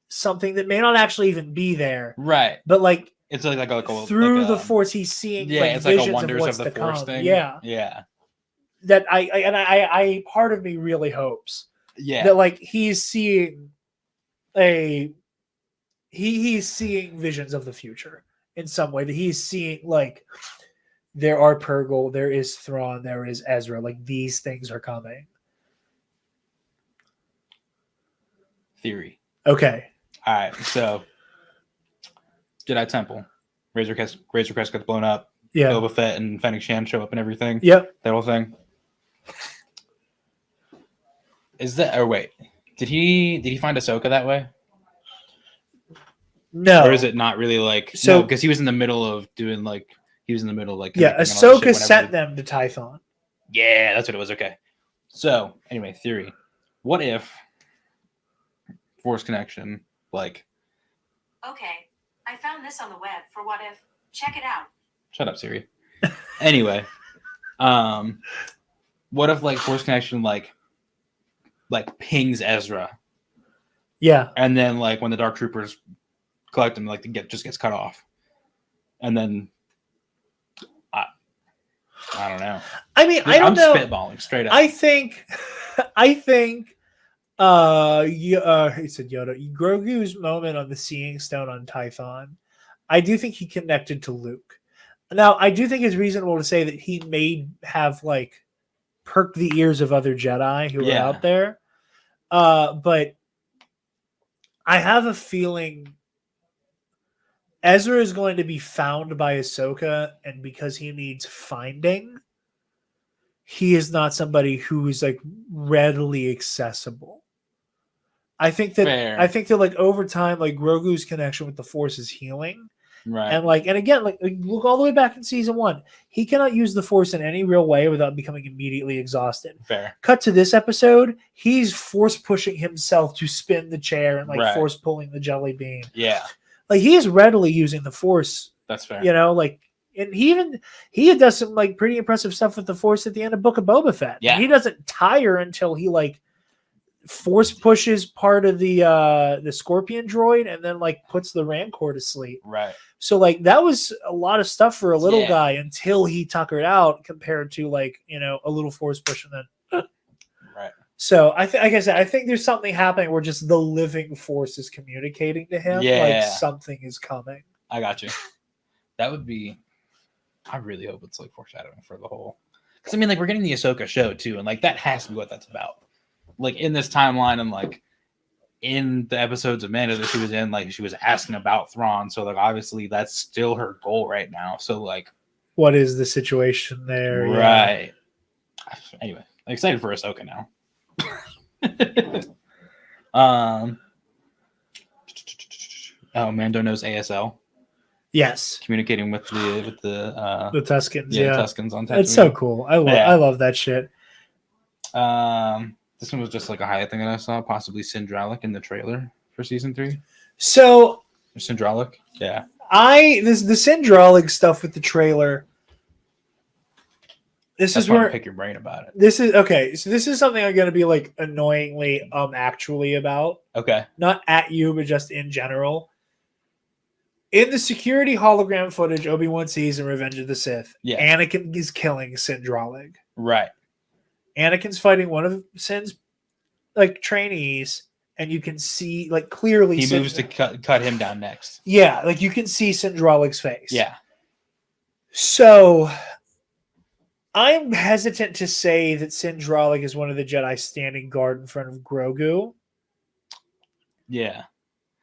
something that may not actually even be there. Right. But like. It's like through the Force, he's seeing it's like a wonders of the Force thing. Yeah. That I part of me really hopes. Yeah. That like he's seeing he's seeing visions of the future in some way. That he's seeing like there are Purgle, there is Thrawn, there is Ezra. Like these things are coming. Theory. Okay. All right. So. Jedi Temple, Razor Crest gets blown up. Yeah, Boba Fett and Fennec Shand show up and everything. Yep, that whole thing. Is that? Or wait, did he find Ahsoka that way? No, or is it not really like so? Because he was in the middle of doing like Ahsoka sent them to Tython. Yeah, that's what it was. Okay, so anyway, theory: what if Force connection like? Okay. I found this on the web for what if. Check it out. Shut up, Siri. Anyway, what if like Force connection like pings Ezra, Yeah. and then like when the Dark Troopers collect him, like just gets cut off, and then I don't know. I mean, I don't know. I'm spitballing straight up. I think he said Yoda. Grogu's moment on the Seeing Stone on Tython, I do think he connected to Luke. Now, I do think it's reasonable to say that he may have like perked the ears of other Jedi who are out there. But I have a feeling Ezra is going to be found by Ahsoka, and because he needs finding, he is not somebody who is like readily accessible. I think that like over time, like Grogu's connection with the Force is healing. Right. And again, like look all the way back in season 1. He cannot use the Force in any real way without becoming immediately exhausted. Fair. Cut to this episode, he's force pushing himself to spin the chair and like force pulling the jelly bean. Yeah. Like he is readily using the Force. That's fair. You know, like, and he does some like pretty impressive stuff with the Force at the end of Book of Boba Fett. Yeah. And he doesn't tire until he like force pushes part of the Scorpion droid and then like puts the Rancor to sleep. Right. So like that was a lot of stuff for a little guy until he tuckered out, compared to like, you know, a little force push and then right. So like I said, I think there's something happening where just the living Force is communicating to him like something is coming. I got you. That would be. I really hope it's like foreshadowing for the whole. Because I mean, like we're getting the Ahsoka show too, and like that has to be what that's about. Like in this timeline, and like in the episodes of Mando that she was in, like she was asking about Thrawn. So like obviously that's still her goal right now. So like, what is the situation there? Right. Yeah. Anyway, I'm excited for Ahsoka now. Oh, Mando knows ASL. Yes, communicating with the Tuskens. Tuskens on Tatooine. It's so cool. I love that shit. This one was just like a highlight thing that I saw, possibly Syndralic in the trailer for season 3. So Syndralic, yeah. The Syndralic stuff with the trailer. This That's is where I pick your brain about it. This is okay. So this is something I'm going to be like annoyingly actually about. Okay. Not at you, but just in general. In the security hologram footage Obi-Wan sees in Revenge of the Sith, Anakin is killing Syndralic. Right. Anakin's fighting one of Syn's like trainees, and you can see like clearly he moves to cut him down next. Yeah, like you can see Syndralic's face. Yeah. So I'm hesitant to say that Syndralic is one of the Jedi standing guard in front of Grogu. Yeah.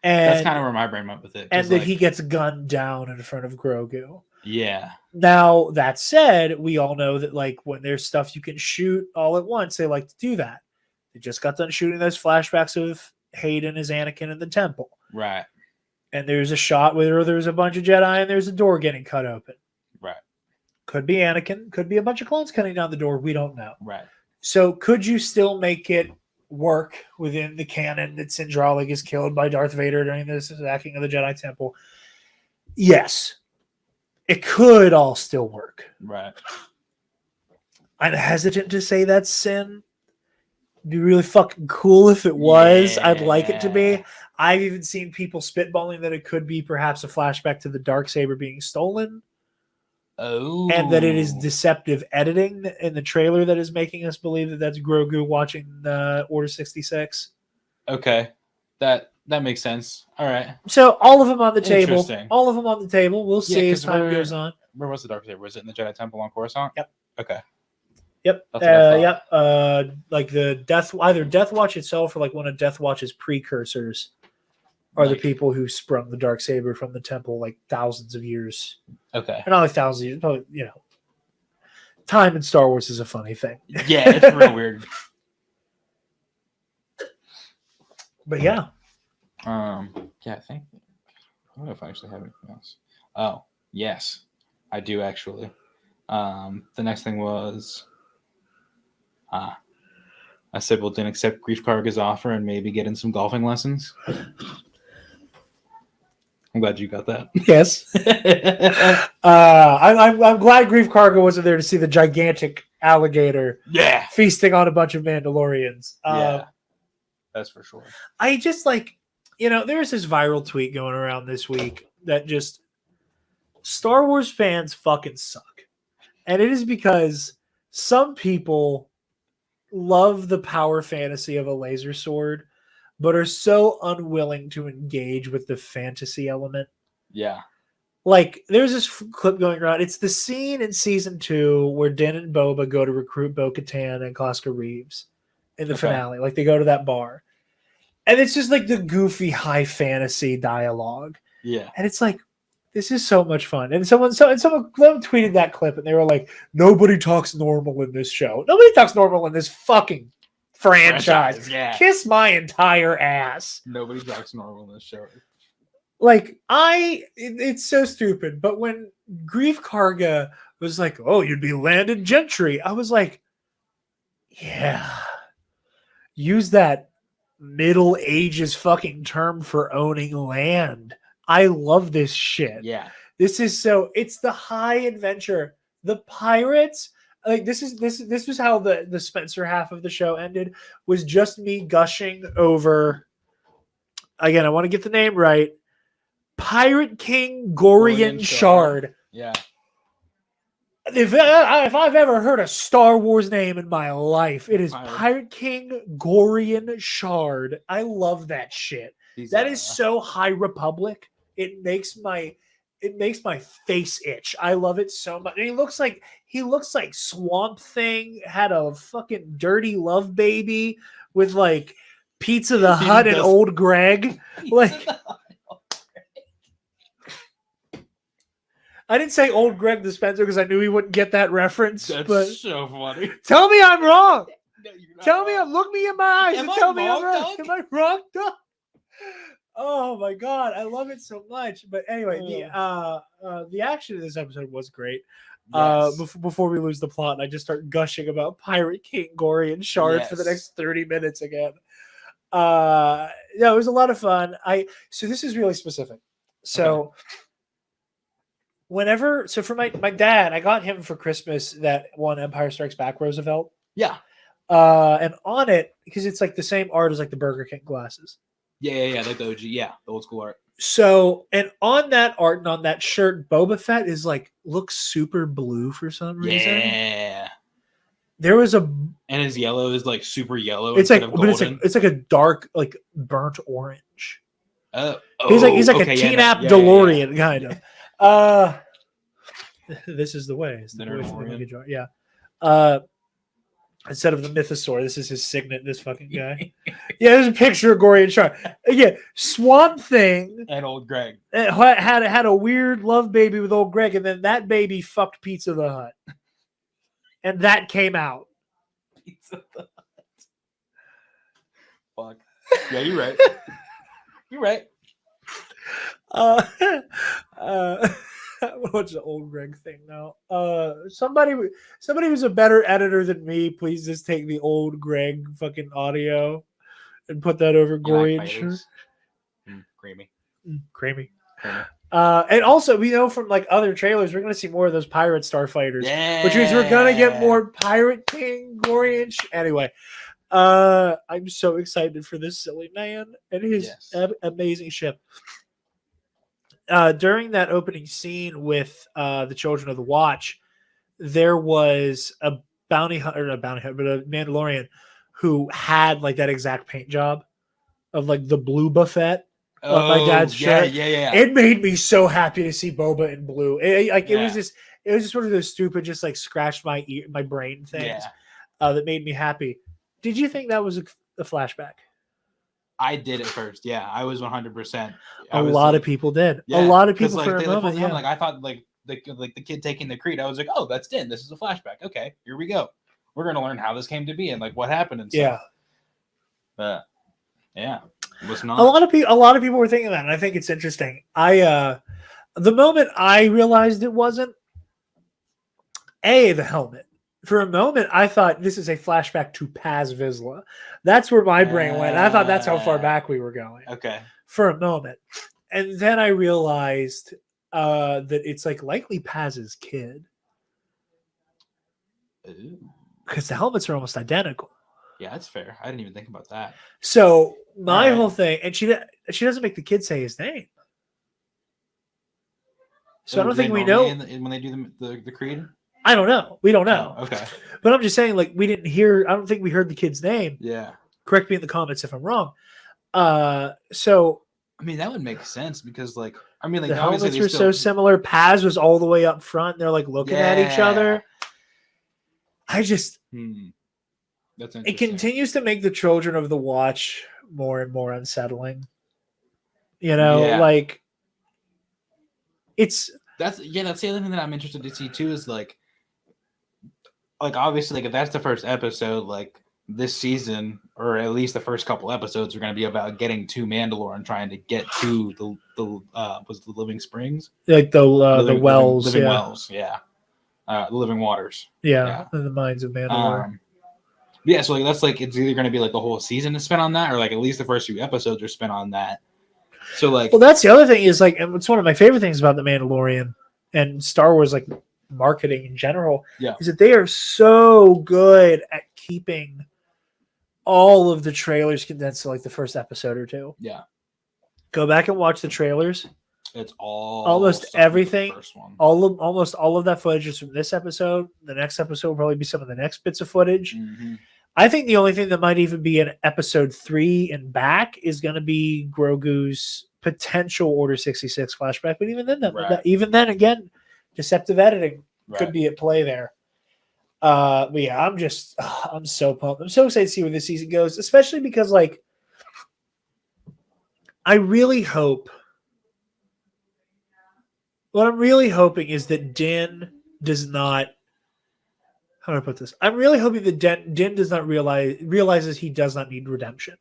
And that's kind of where my brain went with it. And that he gets gunned down in front of Grogu. Yeah. Now, that said, we all know that like when there's stuff you can shoot all at once, they like to do that. They just got done shooting those flashbacks of Hayden as Anakin in the temple. Right. And there's a shot where there's a bunch of Jedi and there's a door getting cut open. Right. Could be Anakin. Could be a bunch of clones cutting down the door. We don't know. Right. So could you still make it work within the canon that Syndralic is killed by Darth Vader during the sacking of the Jedi Temple? Yes. It could all still work. Right. I'm hesitant to say that's Sin. It'd be really fucking cool if it was. I'd like it to be. I've even seen people spitballing that it could be perhaps a flashback to the Darksaber being stolen. Oh. And that it is deceptive editing in the trailer that is making us believe that that's Grogu watching Order 66. Okay. That makes sense. All right. So all of them on the table. All of them on the table. We'll see as time goes on. Where was the Darksaber? Was it in the Jedi Temple on Coruscant? Yep. Okay. Yep. Yep. Like the either Death Watch itself or like one of Death Watch's precursors are the people who sprung the Darksaber from the temple like thousands of years. Okay. Not like thousands of years, probably, you know. Time in Star Wars is a funny thing. Yeah, it's real weird. But yeah. Yeah, I think. I don't know if I actually have anything else. Oh, yes, I do actually. The next thing was, I said, well, then accept Grief Karga's offer and maybe get in some golfing lessons. I'm glad you got that. Yes. I'm glad Grief Karga wasn't there to see the gigantic alligator Yeah. feasting on a bunch of Mandalorians. Yeah. That's for sure. I just like, there's this viral tweet going around this week that just Star Wars fans fucking suck. And it is because some people love the power fantasy of a laser sword, but are so unwilling to engage with the fantasy element. Yeah. Like, there's this clip going around. It's the scene in season 2 where Din and Boba go to recruit Bo-Katan and Klaska Reeves in the finale. Like, they go to that bar. And it's just like the goofy high fantasy dialogue. Yeah. And it's like, this is so much fun. And someone tweeted that clip and they were like, nobody talks normal in this show. Nobody talks normal in this fucking franchise. Yeah. Kiss my entire ass. Nobody talks normal in this show. Like, it's so stupid. But when Grief Karga was like, oh, you'd be landed gentry, I was like, yeah. Use that Middle Ages fucking term for owning land. I love this shit. Yeah. It's the high adventure. The pirates, like this was how the Spencer half of the show ended, was just me gushing over, again, I want to get the name right, Pirate King Gorian Shard. Yeah. If I've ever heard a Star Wars name in my life, it is Pirate King Gorian Shard. I love that shit. That is so High Republic. It makes my face itch. I love it so much. And he looks like Swamp Thing had a fucking dirty love baby with like Pizza the Hut and Old Greg. Like, I didn't say Old Greg the Spencer because I knew he wouldn't get that reference. That's so funny. Tell me I'm wrong. No, tell me, look me in my eyes and tell me I'm wrong. Doug? Am I wrong, Doug? Oh my god, I love it so much. But anyway, the action of this episode was great. Yes. Before we lose the plot, and I just start gushing about Pirate King Gorian Shard for the next 30 minutes again. It was a lot of fun. So this is really specific. So for my dad, I got him for Christmas that one Empire Strikes Back Roosevelt. Yeah. And on it, because it's like the same art as like the Burger King glasses. Yeah, like the OG, the old school art. So, and on that art and on that shirt, Boba Fett is like, looks super blue for some reason. Yeah. There was and his yellow is like super yellow. It's like, but it's like a dark, like burnt orange. He's like a Teen App DeLorean kind of. This is the way. It's the way. Yeah. Instead of the Mythosaur, this is his signet. This fucking guy. Yeah, there's a picture of Gorian Shard. Yeah, Swamp Thing and Old Greg had a weird love baby with Old Greg, and then that baby fucked Pizza the Hut, and that came out. Pizza the Hut. Fuck. Yeah, you're right. You're right. What's the Old Greg thing now? Somebody who's a better editor than me, please just take the Old Greg fucking audio and put that over Gorian shirt. Creamy. And also, we know from like other trailers, we're gonna see more of those pirate starfighters, which means we're gonna get more Pirate King Gorian. Anyway, I'm so excited for this silly man and his amazing ship. During that opening scene with the Children of the Watch, there was a Mandalorian who had like that exact paint job of like the blue buffet of my dad's shirt. Yeah. It made me so happy to see Boba in blue. It was just one of those stupid, just like scratched my brain things that made me happy. Did you think that was a flashback? I did at first. Yeah, I was 100%. A lot of people did. Yeah, a lot of people for a moment. Like I thought, like the kid taking the creed. I was like, oh, that's Din. This is a flashback. Okay, here we go. We're gonna learn how this came to be and like what happened and stuff. But it was not. A lot of people were thinking that, and I think it's interesting. The moment I realized it wasn't the helmet. For a moment, I thought this is a flashback to Paz Vizsla. That's where my brain went. I thought that's how far back we were going. Okay. For a moment. And then I realized that it's like likely Paz's kid Ooh. because the helmets are almost identical. Yeah, that's fair. I didn't even think about that. So my Alright. whole thing, and she doesn't make the kid say his name. So I Do don't they think we normally know. when they do the creed. I don't know. We don't know. Oh, okay. But I'm just saying, like, we didn't hear. I don't think we heard the kid's name. Yeah. Correct me in the comments if I'm wrong. So I mean, that would make sense because, like, I mean, like, the obviously helmets they were still, so similar. Paz was all the way up front. They're like looking at each Yeah. other. I just That's it interesting. continues to make the children of the watch more and more unsettling. You know, Yeah. like it's That's the other thing that I'm interested to see too is like obviously like if that's the first episode, like this season or at least the first couple episodes are going to be about getting to Mandalore and trying to get to the was it the Living Springs, like the wells, living yeah. wells, yeah, the living waters, Yeah, in the mines of Mandalore. Yeah, so like that's like it's either going to be like the whole season is spent on that, or like at least the first few episodes are spent on that. So like, well, that's the other thing is like, and it's one of my favorite things about the Mandalorian and Star Wars, like marketing in general, is that they are so good at keeping all of the trailers condensed to like the first episode or two. Yeah, go back and watch the trailers. It's all almost everything. First one. Almost all of that footage is from this episode. The next episode will probably be some of the next bits of footage. Mm-hmm. I think the only thing that might even be in episode 3 and back is going to be Grogu's potential Order 66 flashback. But even then, even then, again, deceptive editing could be at play there. But yeah, I'm so pumped. I'm so excited to see where this season goes, especially because like I really hope. What I'm really hoping is that Din does not. How do I put this? I'm really hoping that Din does not realizes he does not need redemption.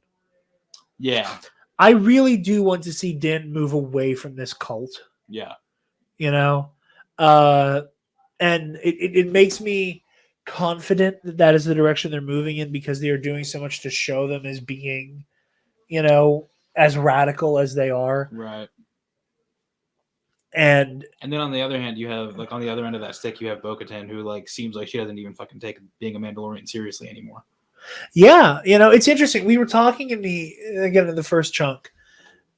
Yeah. I really do want to see Din move away from this cult. Yeah. You know? And it makes me confident that that is the direction they're moving in because they are doing so much to show them as being, you know, as radical as they are. Right. And then on the other hand, you have like on the other end of that stick, you have Bo-Katan, who like seems like she doesn't even fucking take being a Mandalorian seriously anymore. Yeah, you know, it's interesting. We were talking in the first chunk.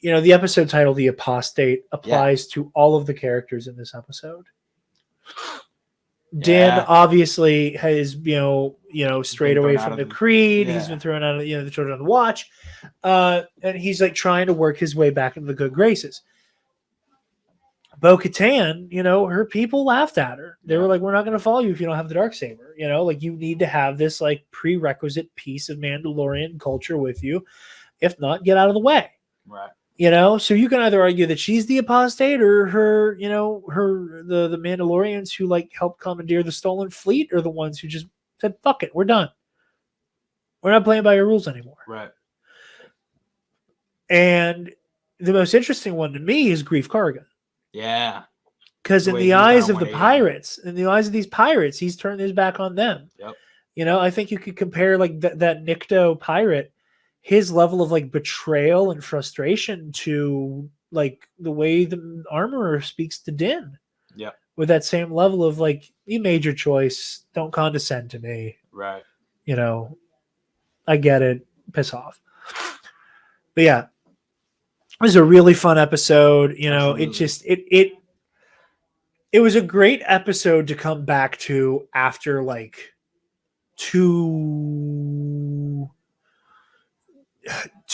You know, the episode title, "The Apostate," applies to all of the characters in this episode. Din obviously has you know strayed away from the creed. He's been thrown out of the Children of the Watch, and he's like trying to work his way back into the good graces. Bo-Katan, you know, her people laughed at her. They were like, "We're not going to follow you if you don't have the Darksaber." You know, like you need to have this like prerequisite piece of Mandalorian culture with you. If not, get out of the way. Right. You know, so you can either argue that she's the apostate or her, you know, the Mandalorians who like helped commandeer the stolen fleet are the ones who just said, "Fuck it, we're done. We're not playing by your rules anymore." Right. And the most interesting one to me is Grief Karga. Yeah. Because in the eyes of the pirates, in the eyes of these pirates, he's turned his back on them. Yep. You know, I think you could compare like that Nikto pirate, his level of like betrayal and frustration to like the way the armorer speaks to Din. Yeah. With that same level of like, you made your choice. Don't condescend to me. Right. You know, I get it. Piss off. But yeah, it was a really fun episode. You know, Absolutely. It was a great episode to come back to after like 2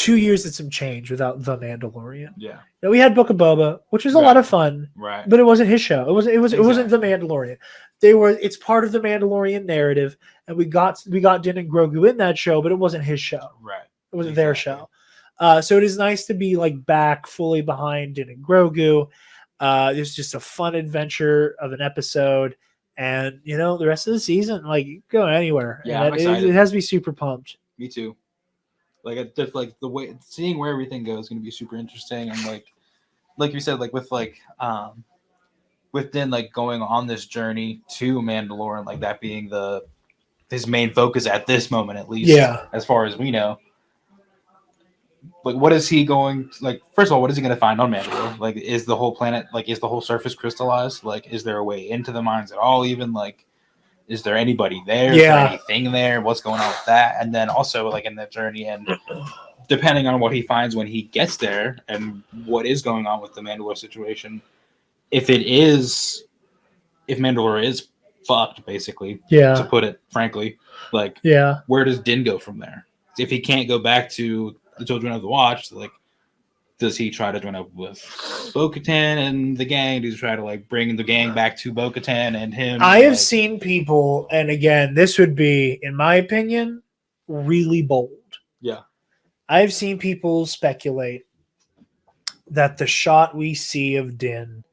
years and some change without The Mandalorian. Yeah. Now, we had Book of Boba, which was a lot of fun. Right. But it wasn't his show. It wasn't The Mandalorian. It's part of the Mandalorian narrative, and we got Din and Grogu in that show, but it wasn't his show. Right. It wasn't their show. So it is nice to be like back fully behind Din and Grogu. It was just a fun adventure of an episode, and you know the rest of the season, like going anywhere. Yeah, I'm excited. It has to be super pumped. Me too. Like it's just like the way seeing where everything goes is going to be super interesting, and like you said, like with Din like going on this journey to Mandalore, and like that being his main focus at this moment, at least, as far as we know. like, what is he going to, like? First of all, what is he going to find on Mandalore? Like, is the whole planet, like, is the whole surface crystallized? Like, is there a way into the mines at all? Even like, is there anybody there? Yeah. Is there anything there? What's going on with that? And then also, like, in that journey, and depending on what he finds when he gets there, and what is going on with the Mandalore situation, if Mandalore is fucked, basically, to put it frankly, like, where does Din go from there? If he can't go back to the Children of the Watch, like, does he try to join up with Bo-Katan and the gang? Does he try to, like, bring the gang back to Bo-Katan and him? I have seen people, and again, this would be, in my opinion, really bold. Yeah. I've seen people speculate that the shot we see of Din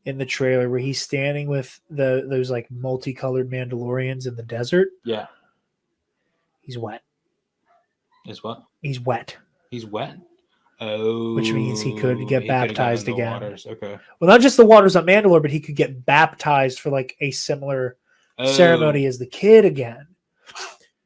in the trailer where he's standing with those like multicolored Mandalorians in the desert. Yeah. He's wet. Is what? He's wet. He's wet? Oh. Which means he could get baptized again. Waters. Okay. Well, not just the waters on Mandalore, but he could get baptized for like a similar ceremony as the kid again.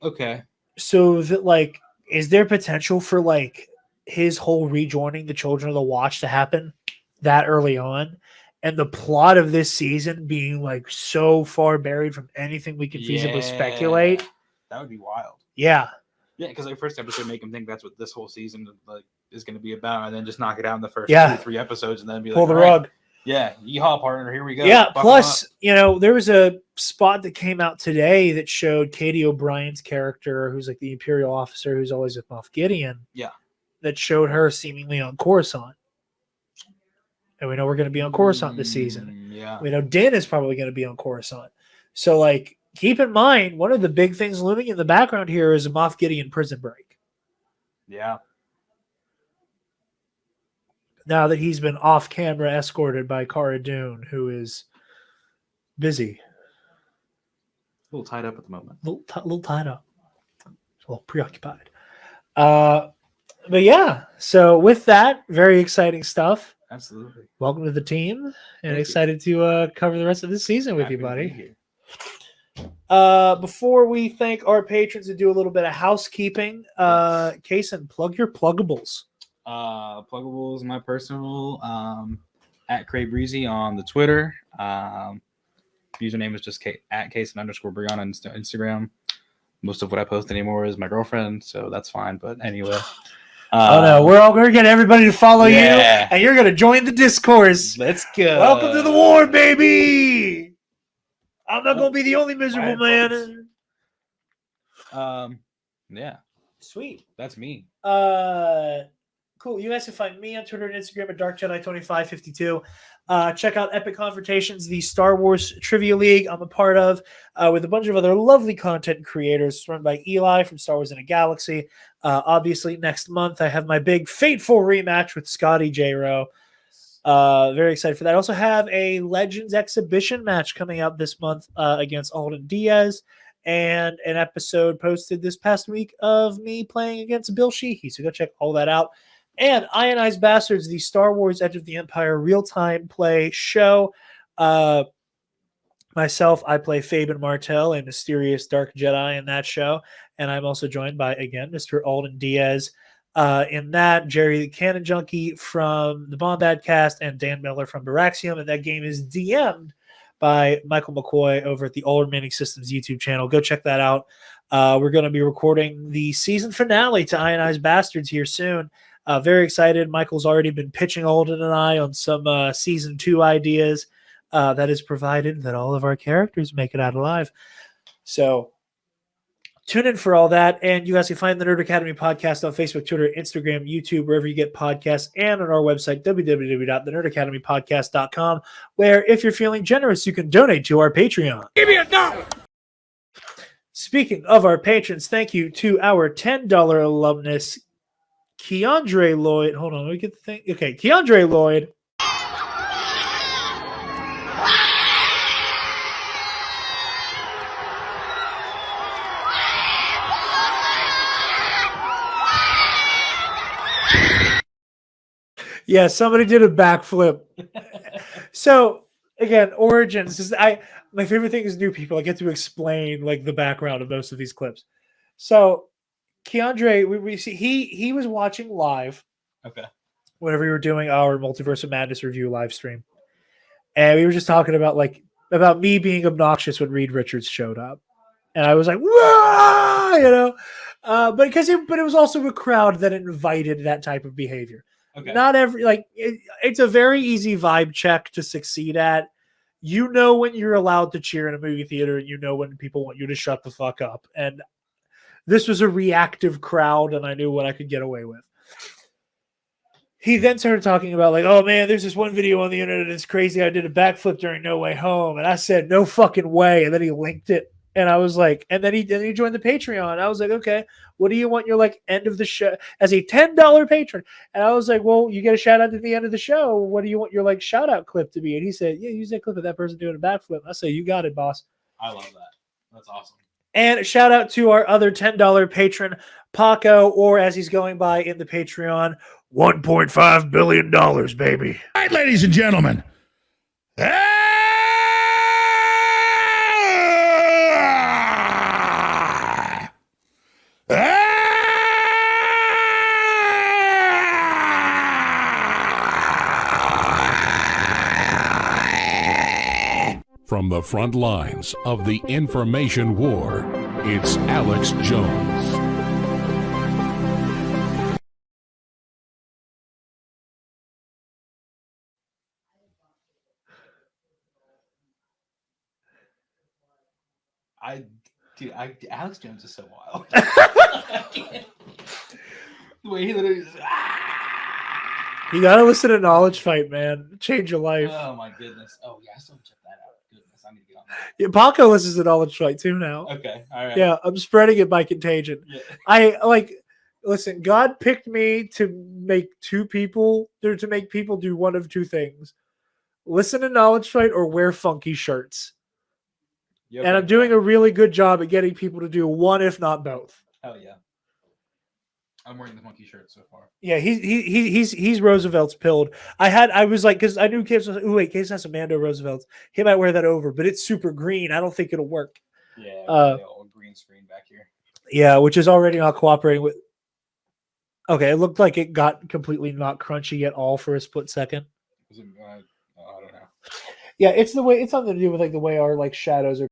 Okay. So that, like, is there potential for like his whole rejoining the Children of the Watch to happen that early on? And the plot of this season being like so far buried from anything we can feasibly speculate. That would be wild. Yeah. Yeah, because like first episode make him think that's what this whole season like is going to be about, and then just knock it out in the first 2-3 episodes, and then be like, pull the rug. Yeah, yeehaw, partner, here we go. Yeah. Plus, you know, there was a spot that came out today that showed Katie O'Brien's character, who's like the Imperial officer who's always with Moff Gideon. Yeah. That showed her seemingly on Coruscant. And we know we're going to be on Coruscant this season. Yeah. We know Din is probably going to be on Coruscant. So, like, keep in mind, one of the big things looming in the background here is a Moff Gideon prison break. Yeah. Now that he's been off camera escorted by Cara Dune, who is busy. A little tied up at the moment. A little tied up. A little preoccupied. But yeah, so with that, very exciting stuff. Absolutely. Welcome to the team, and Thank excited to cover the rest of this season with you, buddy. Here. Before we thank our patrons and do a little bit of housekeeping, Kason, plug your pluggables. Pluggables, my personal at Cray Breezy on the Twitter. Username is just at Kason_Brianna on Instagram. Most of what I post anymore is my girlfriend, so that's fine. But anyway. Oh no, we're going to get everybody to follow you, and you're going to join the discourse. Let's go. Welcome to the war, baby. I'm not going to be the only miserable man. Yeah. Sweet. That's me. Cool. You guys can find me on Twitter and Instagram at DarkJedi2552. Check out Epic Confrontations, the Star Wars Trivia League I'm a part of, with a bunch of other lovely content creators run by Eli from Star Wars in a Galaxy. Obviously, next month I have my big fateful rematch with Scotty J-Ro. Very excited for that. I also have a Legends exhibition match coming out this month against Alden Diaz, and an episode posted this past week of me playing against Bill Sheehy. So go check all that out. And Ionized Bastards, the Star Wars Edge of the Empire real-time play show. Myself, I play Fabian Martell, a mysterious dark Jedi in that show. And I'm also joined by, again, Mr. Alden Diaz. In that, Jerry the Cannon Junkie from the Bombad cast and Dan Miller from Baraxium. And that game is DM'd by Michael McCoy over at the All Remaining Systems YouTube channel. Go check that out. We're going to be recording the season finale to Ionized Bastards here soon. Very excited. Michael's already been pitching Alden and I on some season 2 ideas. That is provided that all of our characters make it out alive. So tune in for all that. And you guys can find the Nerd Academy podcast on Facebook, Twitter, Instagram, YouTube, wherever you get podcasts, and on our website, www.thenerdacademypodcast.com, where if you're feeling generous, you can donate to our Patreon. Give me $1. Speaking of our patrons, thank you to our $10 alumnus, Keandre Lloyd. Hold on, let me get the thing. Okay, Keandre Lloyd. Yeah, somebody did a backflip. So again, origins is my favorite thing is new people. I get to explain like the background of most of these clips. So Keandre, we see he was watching live Okay. whenever we were doing our Multiverse of Madness review live stream, and we were just talking about about me being obnoxious when Reed Richards showed up, and I was like, "Whoa!" But it was also a crowd that invited that type of behavior. Okay. Not every it's a very easy vibe check to succeed at. You know when you're allowed to cheer in a movie theater, and you know when people want you to shut the fuck up. And this was a reactive crowd, and I knew what I could get away with. He then started talking about oh man, there's this one video on the internet that's crazy. I did a backflip during No Way Home, and I said no fucking way, and then he linked it, and I was like, and then he joined the Patreon. I was like, okay, what do you want your end of the show as a $10 patron? And I was like, well, you get a shout out at the end of the show. What do you want your shout out clip to be? And he said, yeah, use that clip of that person doing a backflip. I say, you got it, boss. I love that. That's awesome. And shout out to our other $10 patron, Paco, or as he's going by in the Patreon, $1.5 billion, baby. All right, ladies and gentlemen. From the front lines of the information war, it's Alex Jones. Alex Jones is so wild. The way he literally just, You gotta listen to Knowledge Fight, man. Change your life. oh my goodness. Oh yeah, I still check that out. Goodness, I need to get on that. Yeah, Paco listens to Knowledge Fight too now. Okay, all right. Yeah, I'm spreading it by contagion. Yeah. Listen, God picked me to make people do one of two things: listen to Knowledge Fight or wear funky shirts. Yep. And I'm doing a really good job at getting people to do one, if not both. Hell yeah. I'm wearing the monkey shirt so far. Yeah, he's Roosevelt's pilled. I was like, because I knew Kason was like, ooh, wait, Kason has some Mando Roosevelt's. He might wear that over, but it's super green. I don't think it'll work. Yeah, the old green screen back here. Yeah, which is already not cooperating with. Okay, it looked like it got completely not crunchy at all for a split second. Was it, I don't know. Yeah, it's the way it's something to do with the way our shadows are